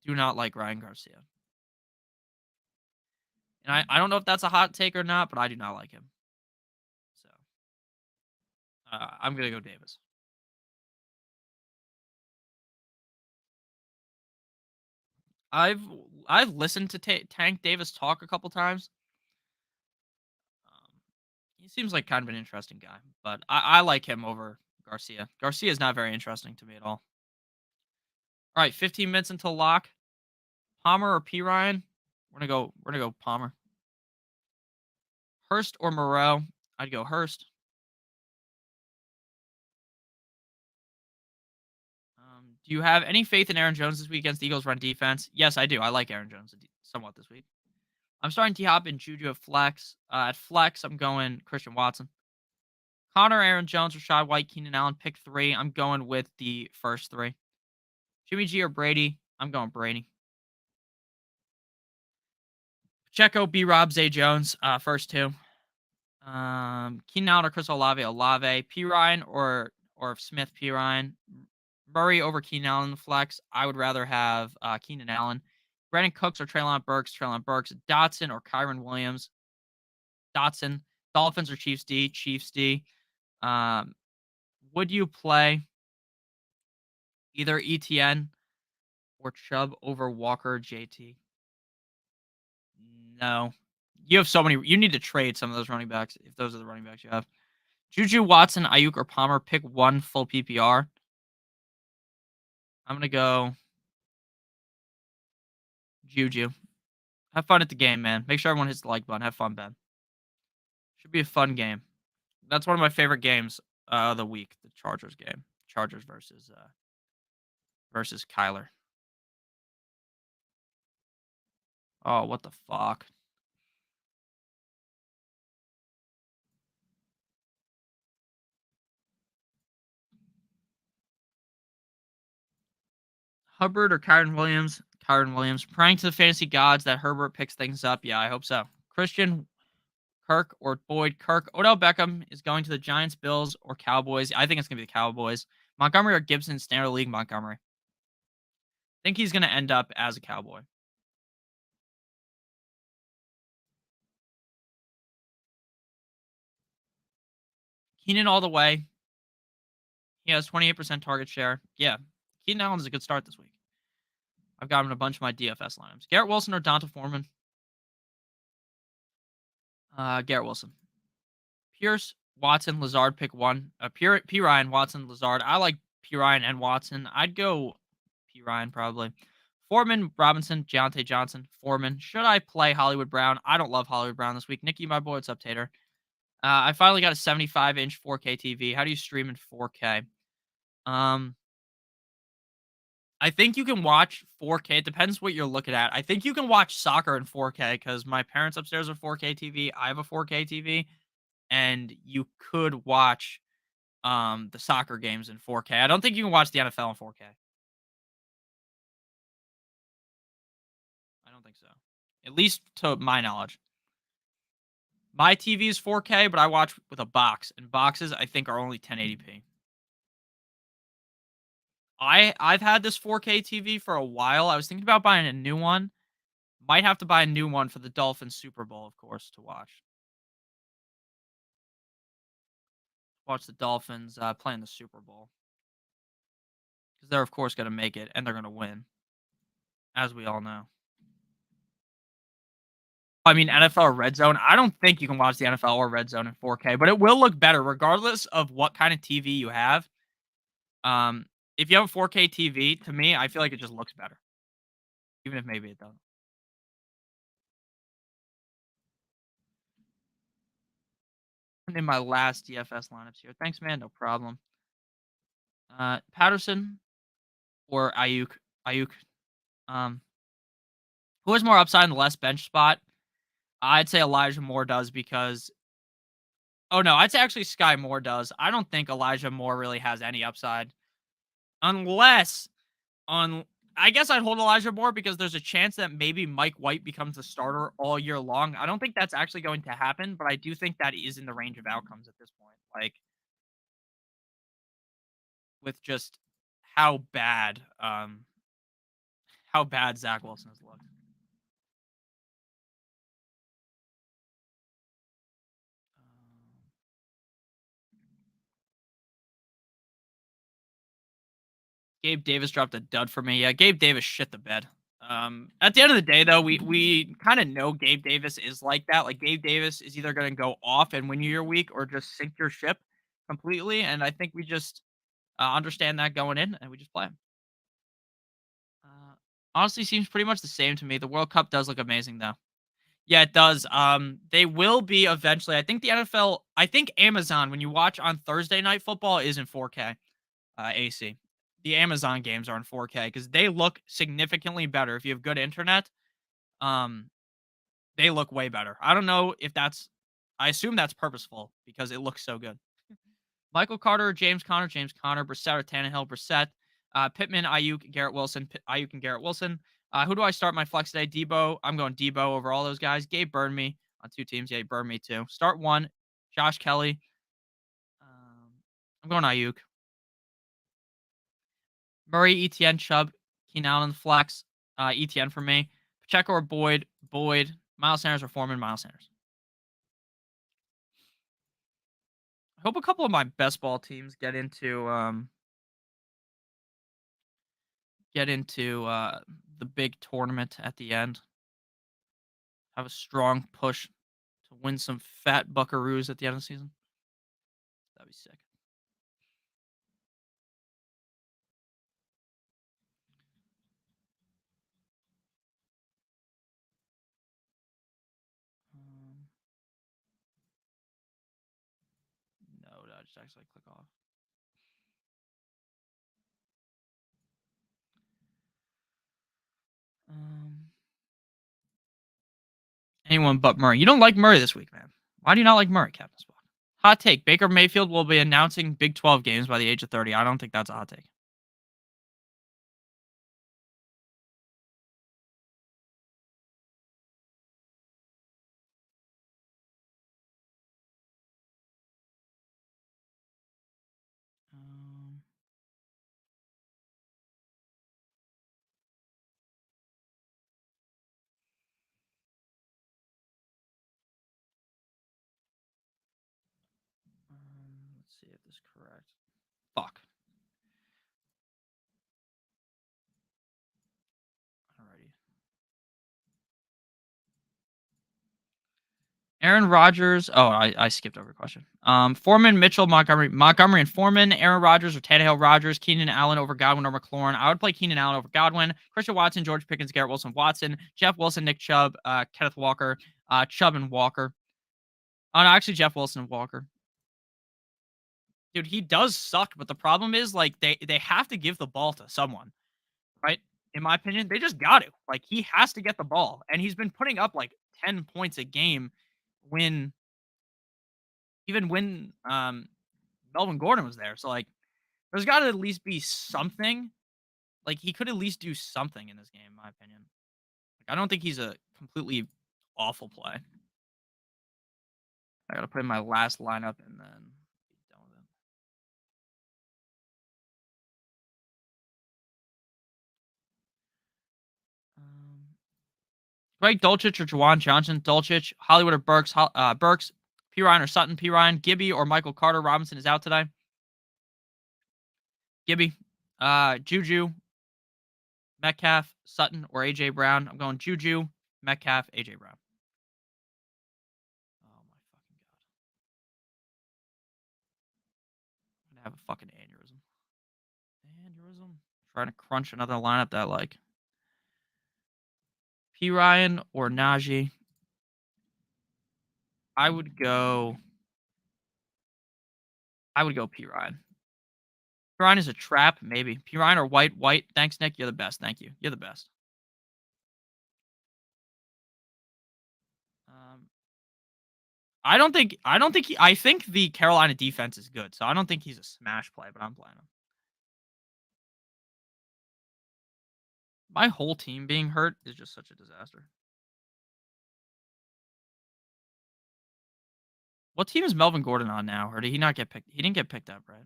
Do not like Ryan Garcia. And I don't know if that's a hot take or not, but I do not like him. So I'm gonna go Davis. I've I've listened to Tank Davis talk a couple times. Um, he seems like kind of an interesting guy, but I like him over Garcia. Garcia is not very interesting to me at all. All right, 15 minutes until lock. Palmer or P Ryan? We're gonna go Palmer. Hurst or Moreau? I'd go Hurst. Do you have any faith in Aaron Jones this week against the Eagles' run defense? Yes, I do. I like Aaron Jones somewhat this week. I'm starting T Hop and Juju at flex. At flex, I'm going Christian Watson. Connor, Aaron Jones, Rashad White, Keenan Allen, pick three. I'm going with the first three. Jimmy G or Brady? I'm going Brady. Pacheco, B. Rob, Zay Jones, first two. Keenan Allen or Chris Olave, Olave. P. Ryan or Smith, P. Ryan. Murray over Keenan Allen in the flex. I would rather have Keenan Allen. Brandon Cooks or Treylon Burks, Treylon Burks. Dotson or Kyron Williams. Dotson. Dolphins or Chiefs D, Chiefs D. Um, would you play either ETN or Chubb over Walker or JT? No. You have so many. You need to trade some of those running backs if those are the running backs you have. Juju, Watson, Ayuk, or Palmer. Pick one full PPR. I'm going to go Juju. Have fun at the game, man. Make sure everyone hits the like button. Have fun, Ben. Should be a fun game. That's one of my favorite games of the week, the Chargers game. Chargers versus Kyler. Oh, what the fuck? Hubbard or Kyron Williams? Kyron Williams. Praying to the fantasy gods that Herbert picks things up. Yeah, I hope so. Christian, Kirk, or Boyd. Kirk. Odell Beckham is going to the Giants, Bills, or Cowboys. I think it's going to be the Cowboys. Montgomery or Gibson, standard league Montgomery. I think he's going to end up as a Cowboy. Keenan all the way. He has 28% target share. Yeah, Keenan Allen is a good start this week. I've got him in a bunch of my DFS lineups. Garrett Wilson or Donta Foreman? Garrett Wilson. Pierce, Watson, Lazard, pick one. P. Ryan, Watson, Lazard. I like P. Ryan and Watson. I'd go P. Ryan probably. Foreman, Robinson, Deontay Johnson, Foreman. Should I play Hollywood Brown? I don't love Hollywood Brown this week. Nikki, my boy, what's up, Tater? I finally got a 75-inch 4K TV. How do you stream in 4K? I think you can watch 4K. It depends what you're looking at. I think you can watch soccer in 4K because my parents upstairs have a 4K TV. I have a 4K TV, and you could watch the soccer games in 4K. I don't think you can watch the NFL in 4K. I don't think so. At least to my knowledge. My TV is 4K, but I watch with a box, and boxes I think are only 1080p. I've had this 4K TV for a while. I was thinking about buying a new one. Might have to buy a new one for the Dolphins Super Bowl, of course, to watch. Watch the Dolphins play in the Super Bowl. Because they're, of course, going to make it, and they're going to win. As we all know. I mean, NFL or Red Zone. I don't think you can watch the NFL or Red Zone in 4K, but it will look better regardless of what kind of TV you have. If you have a 4K TV, to me, I feel like it just looks better. Even if maybe it doesn't. In my last DFS lineups here. Thanks, man. No problem. Patterson or Ayuk. Ayuk. Who has more upside in the less bench spot? I'd say Elijah Moore does because... Oh, no. I'd say actually Sky Moore does. I don't think Elijah Moore really has any upside. Unless... I guess I'd hold Elijah Moore because there's a chance that maybe Mike White becomes the starter all year long. I don't think that's actually going to happen, but I do think that is in the range of outcomes at this point. Like, with just how bad Zach Wilson has looked. Gabe Davis dropped a dud for me. Yeah, Gabe Davis shit the bed. At the end of the day, though, we kind of know Gabe Davis is like that. Like, Gabe Davis is either going to go off and win you your week or just sink your ship completely. And I think we just understand that going in, and we just play him. Honestly, seems pretty much the same to me. The World Cup does look amazing, though. Yeah, it does. They will be eventually. I think the NFL, I think Amazon, when you watch on Thursday Night Football, is in 4K AC. The Amazon games are in 4K because they look significantly better. If you have good internet, they look way better. I don't know if that's, I assume that's purposeful because it looks so good. Michael Carter, James Conner, Brissett or Tannehill, Brissett, Pittman, Ayuk, Garrett Wilson, Ayuk and Garrett Wilson. Who do I start my flex today? Debo. I'm going Debo over all those guys. Gabe burned me on 2 teams. Yeah, he burned me too. Start 1, Josh Kelly. I'm going Ayuk. Murray, Etienne, Chubb, Keenan Allen in the flex. Etienne for me. Pacheco or Boyd. Miles Sanders or Foreman. Miles Sanders. I hope a couple of my best ball teams get into the big tournament at the end. Have a strong push to win some fat buckaroos at the end of the season. That'd be sick. No, I just actually click off. Anyone but Murray. You don't like Murray this week, man. Why do you not like Murray, Captain Spock? Hot take. Baker Mayfield will be announcing Big 12 games by the age of 30. I don't think that's a hot take. see if this is correct. Fuck. Alrighty. Aaron Rodgers. Oh, I skipped over a question. Foreman, Mitchell, Montgomery, and Foreman. Aaron Rodgers or Tannehill Rodgers. Keenan Allen over Godwin or McLaurin. I would play Keenan Allen over Godwin. Christian Watson, George Pickens, Garrett Wilson, Watson, Jeff Wilson, Nick Chubb, Kenneth Walker, Chubb and Walker. Oh no, actually Jeff Wilson and Walker. Dude, he does suck, but the problem is like they have to give the ball to someone, right? In my opinion, they just got to. Like he has to get the ball, and he's been putting up like 10 points a game when even when Melvin Gordon was there. So like there's got to at least be something. Like he could at least do something in this game, in my opinion. Like I don't think he's a completely awful play. I gotta put in my last lineup and then be done with it. Greg Dulcich or Juwan Johnson. Dulcich, Hollywood or Burks. Burks, P. Ryan or Sutton. P. Ryan, Gibby or Michael Carter. Robinson is out today. Gibby, Juju, Metcalf, Sutton, or AJ Brown. I'm going Juju, Metcalf, AJ Brown. Oh my fucking god! I'm gonna have a fucking aneurysm. Aneurysm. Trying to crunch another lineup that like P. Ryan or Najee. I would go P. Ryan. P. Ryan is a trap, maybe. P. Ryan or White. White. Thanks, Nick. You're the best. Thank you. You're the best. Um, I think the Carolina defense is good, so I don't think he's a smash play, but I'm playing him. My whole team being hurt is just such a disaster. What team is Melvin Gordon on now? Or did he not get picked? He didn't get picked up, right?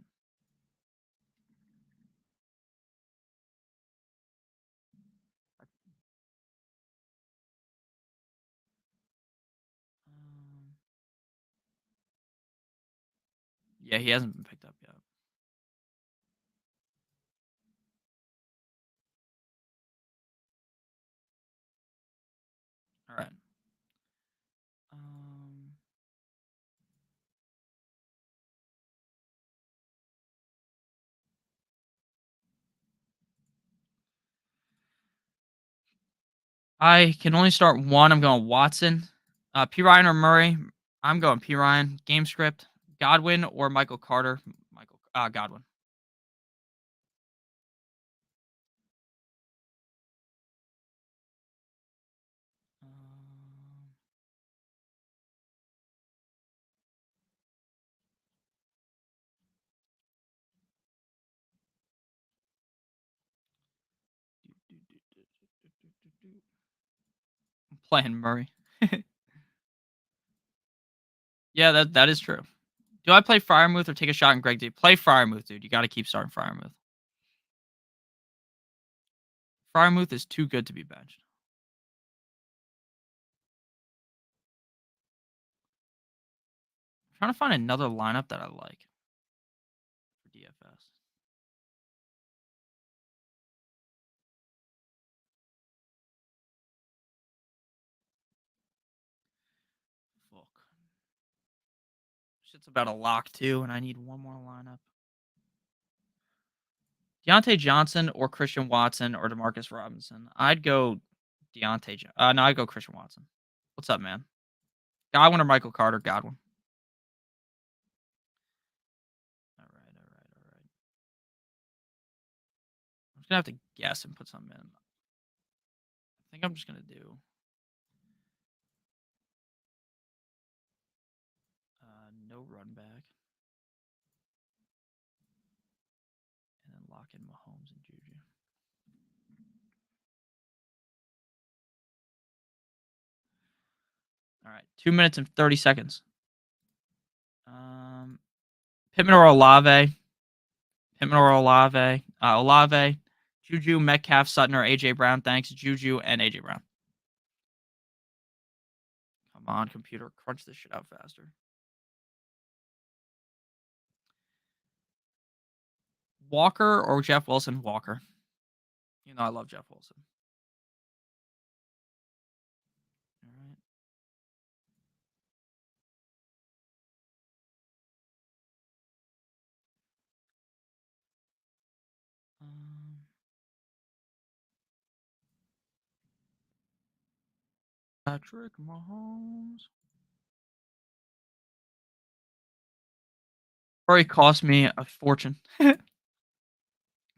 Um, yeah, he hasn't been picked up yet. All right. Um, I can only start one. I'm going Watson. P. Ryan or Murray. I'm going P. Ryan. Game script. Godwin or Michael Carter. Godwin. Um, I'm playing Murray. Yeah, that is true. Do I play Fryermuth or take a shot in Greg D? Play Fryermuth, dude. You got to keep starting Fryermuth. Fryermuth is too good to be benched. I'm trying to find another lineup that I like for DFS. Fuck. Shit's about a lock too, and I need one more lineup. Deontay Johnson or Christian Watson or Demarcus Robinson. I'd go no, I'd go Christian Watson. What's up, man? Godwin or Michael Carter? Godwin. All right, all right, all right. I'm just gonna have to guess and put something in. I think I'm just gonna do no run back, and then lock in Mahomes and Juju. All right, 2 minutes and 30 seconds. Pittman or Olave? Pittman or Olave? Olave, Juju, Metcalf, Sutton, or AJ Brown. Thanks, Juju and AJ Brown. Come on, computer, crunch this shit out faster. Walker or Jeff Wilson? Walker. You know I love Jeff Wilson. All right. Um, Patrick Mahomes. Probably cost me a fortune.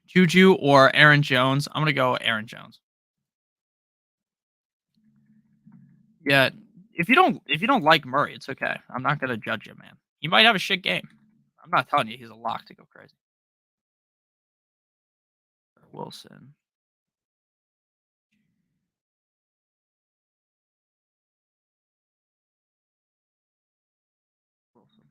Juju or Aaron Jones? I'm gonna go Aaron Jones. Yeah, if you don't like Murray, it's okay. I'm not gonna judge you, man. He might have a shit game. I'm not telling you he's a lock to go crazy. Wilson. Wilson.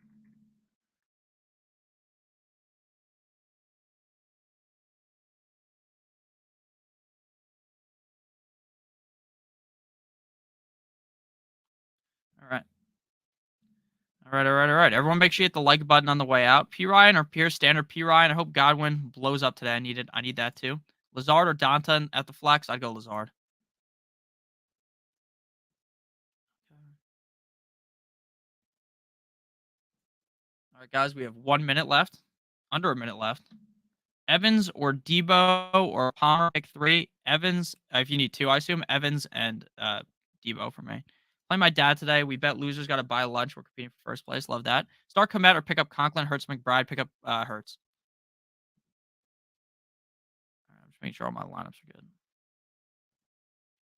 All right. All right, all right, all right. Everyone make sure you hit the like button on the way out. P Ryan or Pierce Standard P Ryan. I hope Godwin blows up today. I need that too. Lazard or Donta at the flex. I'd go Lazard. All right, guys, we have 1 minute left. Under a minute left. Evans or Debo or Palmer, pick three. Evans, if you need two, I assume Evans and Debo for me. Play my dad today. We bet losers got to buy lunch. We're competing for first place. Love that. Start Komet or pick up Conklin, Hurts, McBride. Pick up Hurts. All right, I'm just making sure all my lineups are good.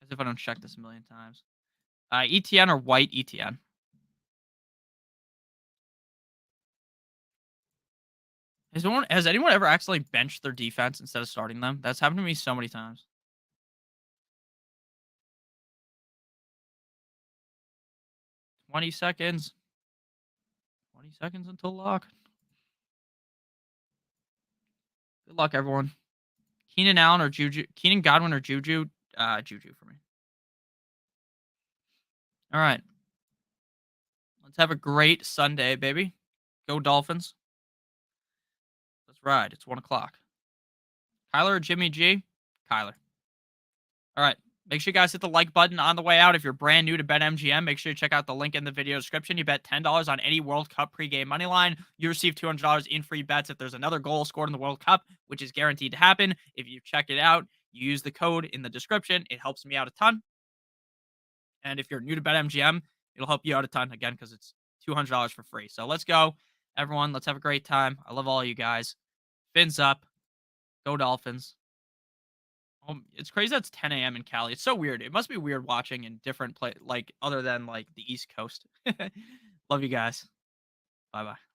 As if I don't check this a million times. ETN or White ETN. Has anyone ever actually benched their defense instead of starting them? That's happened to me so many times. 20 seconds. 20 seconds until lock. Good luck, everyone. Keenan Allen or Juju? Keenan Godwin or Juju? Juju for me. All right. Let's have a great Sunday, baby. Go Dolphins. Let's ride. It's 1 o'clock. Kyler or Jimmy G? Kyler. All right. Make sure you guys hit the like button on the way out. If you're brand new to BetMGM, make sure you check out the link in the video description. You bet $10 on any World Cup pregame money line. You receive $200 in free bets if there's another goal scored in the World Cup, which is guaranteed to happen. If you check it out, you use the code in the description. It helps me out a ton. And if you're new to BetMGM, it'll help you out a ton again because it's $200 for free. So let's go, everyone. Let's have a great time. I love all you guys. Fins up. Go Dolphins. It's crazy that's 10 a.m. in Cali. It's so weird. It must be weird watching in different other than like the East Coast. Love you guys. Bye bye.